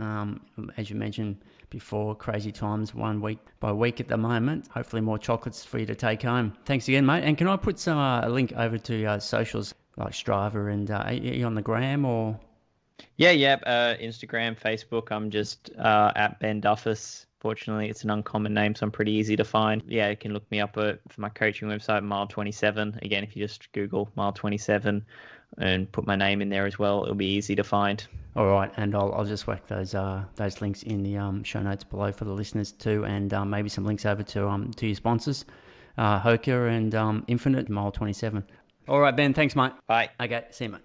As you mentioned before, crazy times, 1 week by week at the moment. Hopefully more chocolates for you to take home. Thanks again, mate. And can I put some a link over to socials like Strava, and are you on the gram or? Yeah. Instagram, Facebook. I'm just at Ben Duffus. Fortunately, it's an uncommon name, so I'm pretty easy to find. Yeah, you can look me up for my coaching website, Mile 27. Again, if you just Google Mile 27 and put my name in there as well, it'll be easy to find. All right, and I'll just whack those links in the show notes below for the listeners too, and maybe some links over to your sponsors, Hoka and Infinite, Mile 27. All right, Ben, thanks, mate. Bye. Okay, see you, mate.